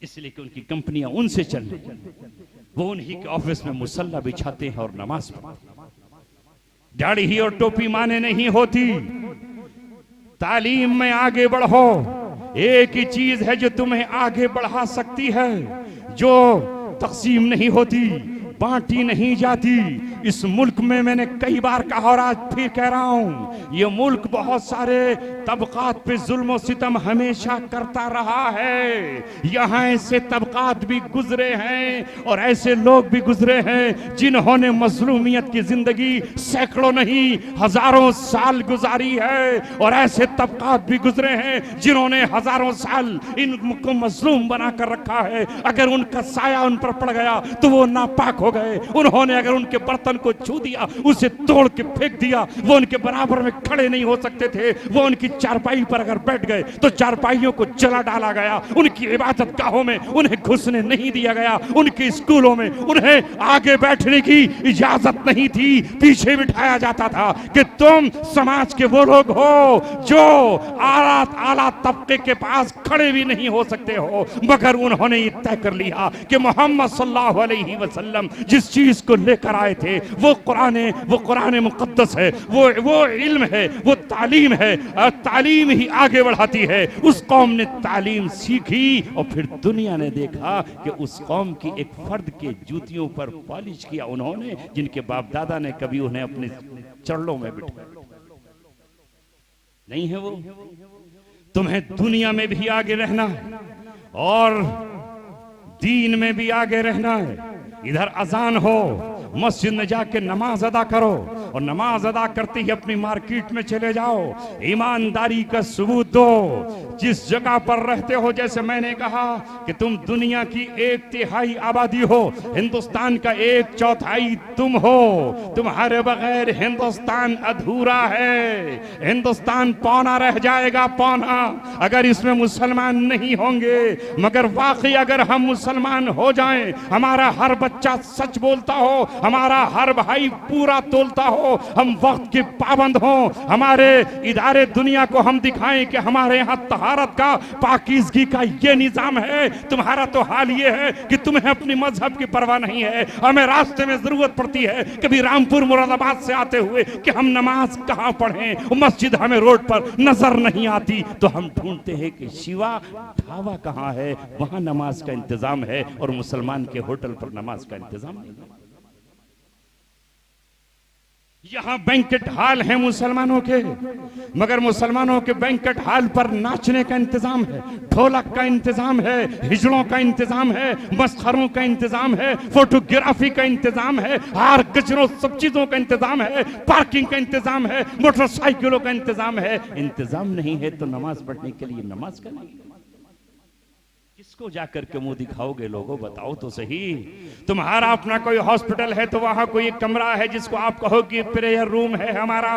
इसलिए कि उनकी कंपनियां उनसे चल रही, वो उन्हीं के ऑफिस में मुसल्ला बिछाते हैं और नमाज पढ़ते हैं। दाढ़ी ही और टोपी माने नहीं होती। तालीम में आगे बढ़ो। एक ही चीज है जो तुम्हें आगे बढ़ा सकती है, जो तकसीम नहीं होती, बांटी नहीं जाती। इस मुल्क में मैंने कई बार कहा और आज फिर कह रहा हूं, ये मुल्क बहुत सारे तबकात पे जुल्म सितम हमेशा करता रहा है। यहाँ ऐसे तबकात भी गुजरे हैं और ऐसे लोग भी गुजरे हैं जिन्होंने मजलूमियत की जिंदगी सैकड़ों नहीं हजारों साल गुजारी है, और ऐसे तबकात भी गुजरे हैं जिन्होंने हजारों साल इनको मजलूम बनाकर रखा है। अगर उनका साया उन पर पड़ गया तो वो नापाक हो गए। उन्होंने अगर उनके बर्तन को छू दिया, उसे तोड़ के फेंक दिया, वो उनके बराबर में खड़े नहीं हो सकते थे। वो उनकी चारपाई पर अगर बैठ गए तो चारपाइयों को जला डाला गया। उनकी इबादत गाहों में उन्हें घुसने नहीं दिया गया। उनके स्कूलों में उन्हें आगे बैठने की इजाजत नहीं थी, पीछे बिठाया जाता था कि तुम समाज के वो लोग हो जो आला तबके के पास खड़े भी नहीं हो सकते हो। मगर उन्होंने ये तय कर लिया कि मोहम्मद सल्लल्लाहु अलैहि वसल्लम जिस चीज को लेकर आए थे वो कुरान मुकद्दस है, वो इल्म है, वो तालीम है, और तालीम ही आगे बढ़ाती है। उस कौम ने तालीम सीखी और फिर दुनिया ने देखा कि उस कौम की एक फर्द के जूतियों पर पॉलिश किया उन्होंने, जिनके बाप दादा ने कभी उन्हें अपने चरणों में बिठाया नहीं है। वो तुम्हें दुनिया में भी आगे रहना है और दीन में भी आगे रहना है। इधर अजान हो, मस्जिद में जाके नमाज अदा करो, और नमाज अदा करते ही अपनी मार्केट में चले जाओ, ईमानदारी का सबूत दो। जिस जगह पर रहते हो, जैसे मैंने कहा कि तुम दुनिया की 1/3 आबादी हो, हिंदुस्तान का 1/4 तुम हो। तुम्हारे बगैर हिंदुस्तान अधूरा है। हिंदुस्तान पौना रह जाएगा, पौना, अगर इसमें मुसलमान नहीं होंगे। मगर वाकई अगर हम मुसलमान हो जाएं, हमारा हर बच्चा सच बोलता हो, हमारा हर भाई पूरा तोलता हो, हो, हम वक्त के पाबंद हों, हमारे इदारे दुनिया को हम दिखाएं कि हमारे यहाँ तहारत का, पाकीज़गी का ये निजाम है। तुम्हारा तो हाल ये है कि तुम्हें अपनी मजहब की परवाह नहीं है। हमें रास्ते में जरूरत पड़ती है कभी रामपुर मुरादाबाद से आते हुए कि हम नमाज कहाँ पढ़ें, मस्जिद हमें रोड पर नजर नहीं आती, तो हम ढूंढते हैं कि शिवा ढाबा कहाँ है, वहां नमाज का इंतजाम है, और मुसलमान के होटल पर नमाज का इंतजाम नहीं है। यहां बैंकेट हाल है मुसलमानों के, मगर मुसलमानों के बैंकेट हाल पर नाचने का इंतजाम है, ढोलक का इंतजाम है, हिजड़ों का इंतजाम है, मस्खरों का इंतजाम है, फोटोग्राफी का इंतजाम है, हार गजरों सब चीजों का इंतजाम है, पार्किंग का इंतजाम है, मोटरसाइकिलों का इंतजाम है। इंतजाम नहीं है तो नमाज पढ़ने के लिए नमाज का नहीं। किसको जाकर के मुंह दिखाओगे? लोगों बताओ तो सही। तुम्हारा अपना कोई हॉस्पिटल है तो वहां कोई कमरा है जिसको आप कहो कि प्रेयर रूम है हमारा?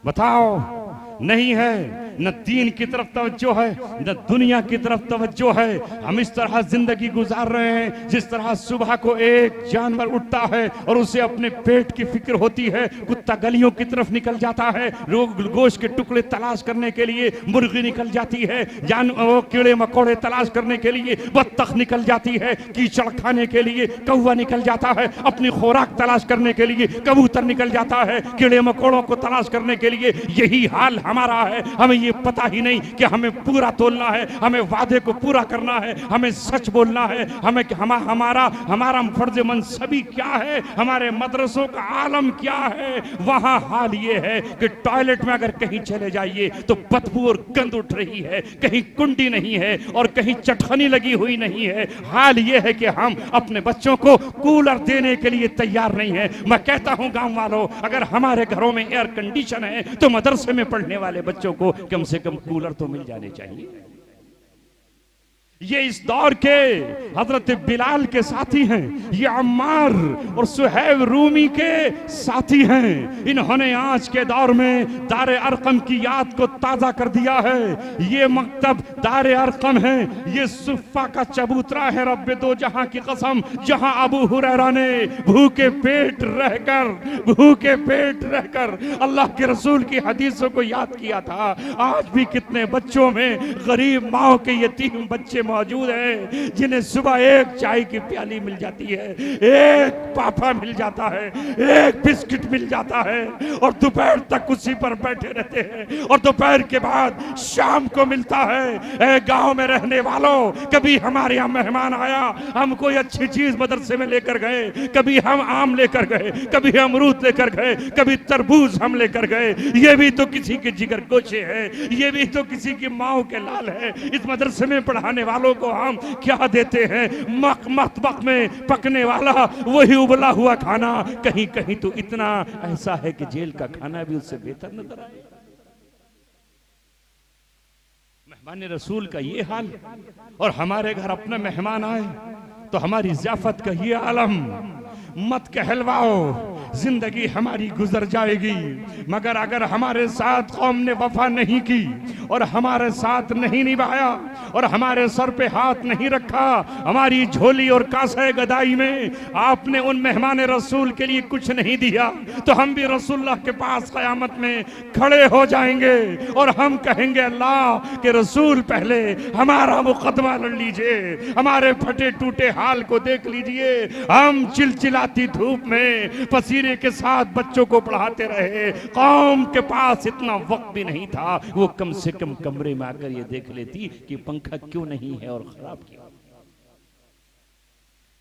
बताओ, नहीं है। न दीन की तरफ तवज्जो है, न दुनिया की तरफ तवज्जो है। हम इस तरह जिंदगी गुजार रहे हैं जिस तरह सुबह को एक जानवर उठता है और उसे अपने पेट की फिक्र होती है, कुत्ता गलियों की तरफ निकल जाता है, लोग गोश्त के टुकड़े तलाश करने के लिए, मुर्गी निकल जाती है, कीड़े मकोड़े तलाश करने के लिए बत्तख निकल जाती है, कीचड़ खाने के लिए कौवा निकल जाता है, अपनी खुराक तलाश करने के लिए कबूतर निकल जाता है, कीड़े मकोड़ों को तलाश करने के लिए। यही हाल हमारा है। हमें ये पता ही नहीं कि हमें पूरा तोलना है, हमें वादे को पूरा करना है, हमें सच बोलना है, हमारा फर्ज मनसबी क्या है, हमारे मदरसों का आलम क्या है। वहां हाल ये है कि टॉयलेट में अगर कहीं चले जाइए तो बदबू और गंद उठ रही है, कहीं कुंडी नहीं है और कहीं चटखनी लगी हुई नहीं है। हाल ये है कि हम अपने बच्चों को कूलर देने के लिए तैयार नहीं है। मैं कहता हूं गांव वालों, अगर हमारे घरों में एयर कंडीशन है तो मदरसे में पढ़ने वाले बच्चों को कम से कम कूलर तो मिल जाने चाहिए। ये इस दौर के हजरत बिलाल के साथी हैं, ये अम्मार और सुहैब रूमी के साथी हैं। इन्होंने आज के दौर में दारे अरकम की याद को ताजा कर दिया है। ये मकतब दारे अरकम है, ये सुफ़ा का चबूतरा है रब्बे दो जहां की कसम, जहां अबू हुरैरा ने भूखे पेट रहकर अल्लाह के रसूल की हदीसों को याद किया था। आज भी कितने बच्चों में गरीब माओ के यतीम बच्चे मौजूद है जिन्हें सुबह एक चाय की प्याली मिल जाती है, एक पापा मिल जाता है, एक बिस्किट मिल जाता है और दोपहर तक उसी पर बैठे रहते हैं और दोपहर के बाद शाम को मिलता है। गांव में रहने वालों, कभी हमारे यहाँ मेहमान आया, हम कोई अच्छी चीज मदरसे में लेकर गए, कभी हम आम लेकर गए, कभी अमरूद लेकर गए, कभी तरबूज हम लेकर गए। ये भी तो किसी के जिगर गोशे है, ये भी तो किसी की माओ के लाल है। इस मदरसे में पढ़ाने वालों को हम क्या देते हैं? मतबख में पकने वाला वही उबला हुआ खाना। कहीं कहीं तो इतना ऐसा है कि जेल का खाना भी उससे बेहतर नजर आए। मेहमान रसूल का ये हाल, और हमारे घर अपना मेहमान आए तो हमारी ज़ियाफत का ये आलम। मत कहलवाओ, जिंदगी हमारी गुजर जाएगी, मगर अगर हमारे साथ कौम ने वफा नहीं की और हमारे साथ नहीं निभाया और हमारे सर पे हाथ नहीं रखा, हमारी झोली और कासे गदाई में आपने उन मेहमान रसूल के लिए कुछ नहीं दिया, तो हम भी रसूलुल्लाह के पास क़यामत में खड़े हो जाएंगे और हम कहेंगे अल्लाह के रसूल पहले हमारा मुकदमा लड़ लीजिए, हमारे फटे टूटे हाल को देख लीजिए। हम चिलचिलाती धूप में पसीने के साथ बच्चों को पढ़ाते रहे, कौम के पास इतना वक्त भी नहीं था, वो कम से कम कमरे में आकर ये देख लेती कि पंखा क्यों नहीं है और खराब क्यों।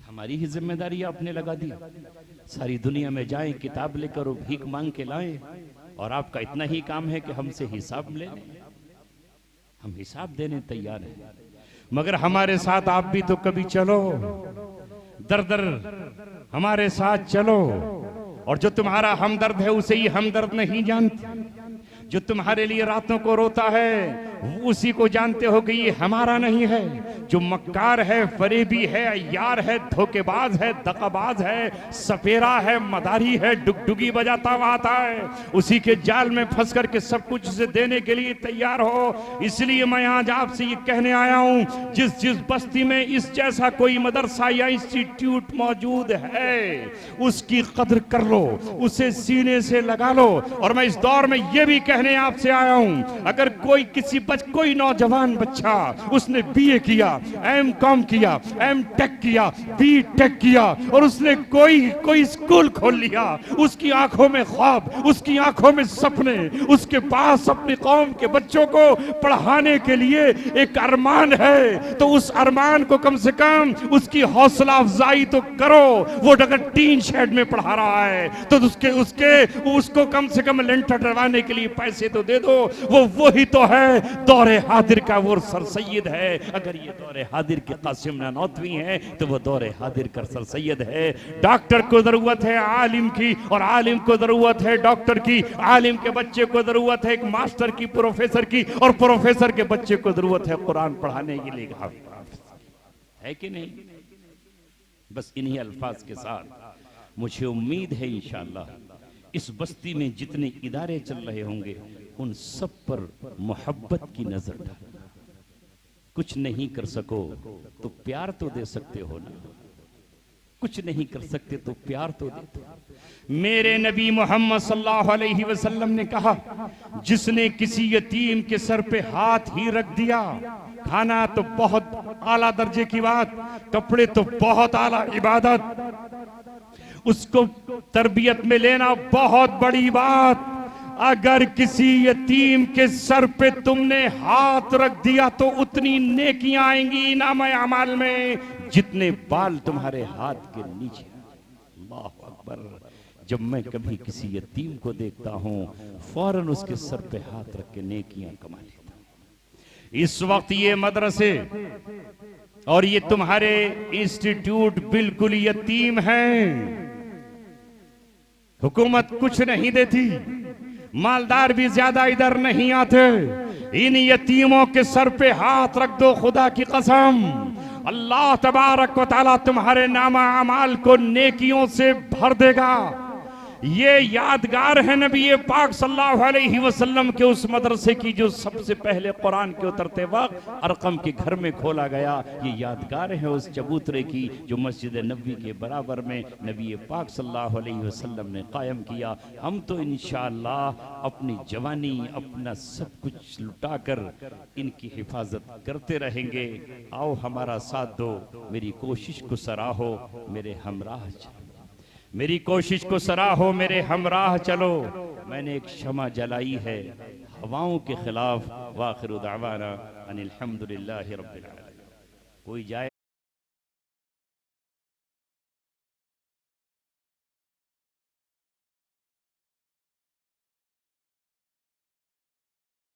हमारी ही जिम्मेदारी आपने लगा दी। सारी दुनिया में जाएं, किताब लेकर और भीख मांग के लाएं, और आपका इतना ही काम है कि हमसे हिसाब ले लें। हम हिसाब देने तैयार हैं, मगर हमारे साथ आप भी तो कभी चलो, दर दर हमारे साथ चलो। और जो तुम्हारा हमदर्द है उसे ही हमदर्द नहीं जानते, जो तुम्हारे लिए रातों को रोता है उसी को जानते हो कि ये हमारा नहीं है। जो मक्कार है, फरेबी है, अय्यार है, धोखेबाज है, दगाबाज है, सपेरा है, मदारी है, डुगडुगी बजाता हुआ आता है, उसी के जाल में फंस करके सब कुछ उसे देने के लिए तैयार हो। इसलिए मैं आज आपसे ये कहने आया हूं, जिस जिस बस्ती में इस जैसा कोई मदरसा या इंस्टीट्यूट मौजूद है, उसकी कदर कर लो, उसे सीने से लगा लो। और मैं इस दौर में ये भी कहने आपसे आया हूं, अगर कोई नौजवान बच्चा उसने बीए किया, एमकॉम किया, एमटेक किया, बीटेक किया और उसने कोई स्कूल खोल लिया, उसकी आंखों में ख्वाब, उसकी आंखों में सपने, उसके पास अपनी कौम के बच्चों को पढ़ाने के लिए एक अरमान है, तो उस अरमान को कम से कम उसकी हौसला अफजाई तो करो। वो अगर टीन शेड में पढ़ा रहा है तो उसको कम से कम लेंटर डरवाने के लिए पैसे तो दे दो। वही तो है दौरे हाजिर का वो सर सैयद है। अगर ये दौरे हाजिर के कासिम नानौतवी है तो वो दौरे हाजिर का सर सैयद है। डॉक्टर को जरूरत है आलिम की, और आलिम को जरूरत है डॉक्टर की। आलिम के बच्चे को जरूरत है एक मास्टर की, प्रोफेसर की, और प्रोफेसर के बच्चे को जरूरत है कुरान पढ़ाने के लिए। है कि नहीं? बस इन्हीं अल्फाज के साथ मुझे उम्मीद है इंशाअल्लाह इस बस्ती में जितने इदारे चल रहे होंगे उन सब पर मोहब्बत की नजर डाल। कुछ नहीं कर सको तो प्यार तो दे सकते हो ना, कुछ नहीं कर सकते तो प्यार तो दे दो। मेरे नबी मोहम्मद सल्लल्लाहु अलैहि वसल्लम ने कहा, जिसने किसी यतीम के सर पे हाथ ही रख दिया, खाना तो बहुत आला दर्जे की बात, कपड़े तो बहुत आला इबादत, उसको तरबियत में लेना बहुत बड़ी बात। अगर किसी यतीम के सर पे तुमने हाथ रख दिया तो उतनी नेकियां आएंगी इनाम अमाल में जितने बाल तुम्हारे हाथ के नीचे। अल्लाह अकबर। जब मैं कभी किसी यतीम को देखता हूं फौरन उसके सर पे हाथ रख के नेकियां कमा लेता हूं। इस वक्त ये मदरसे और ये तुम्हारे इंस्टीट्यूट बिल्कुल यतीम हैं। हुकूमत कुछ नहीं देती, मालदार भी ज्यादा इधर नहीं आते। इन यतीमों के सर पे हाथ रख दो, खुदा की कसम अल्लाह तबारक व तआला तुम्हारे नामा अमाल को नेकियों से भर देगा। ये यादगार है नबी पाक सल्लल्लाहु अलैहि वसल्लम के उस मदरसे की जो सबसे पहले कुरान के उतरते वक्त अरकम के घर में खोला गया। ये यादगार है उस चबूतरे की जो मस्जिद नबवी के बराबर में नबी पाक सल्लल्लाहु अलैहि वसल्लम ने कायम किया। हम तो इंशाअल्लाह अपनी जवानी अपना सब कुछ लुटाकर इनकी हिफाजत करते रहेंगे। आओ हमारा साथ दो, मेरी कोशिश को सराहो, मेरे हमराह चलो, मेरी कोशिश को सराहो, मेरे हमराह चलो। मैंने एक शमा जलाई है हवाओं के खिलाफ। वाखिरु दावाना अनिल हम्दुलिल्लाहि रब्बिल आलमीन। कोई जाए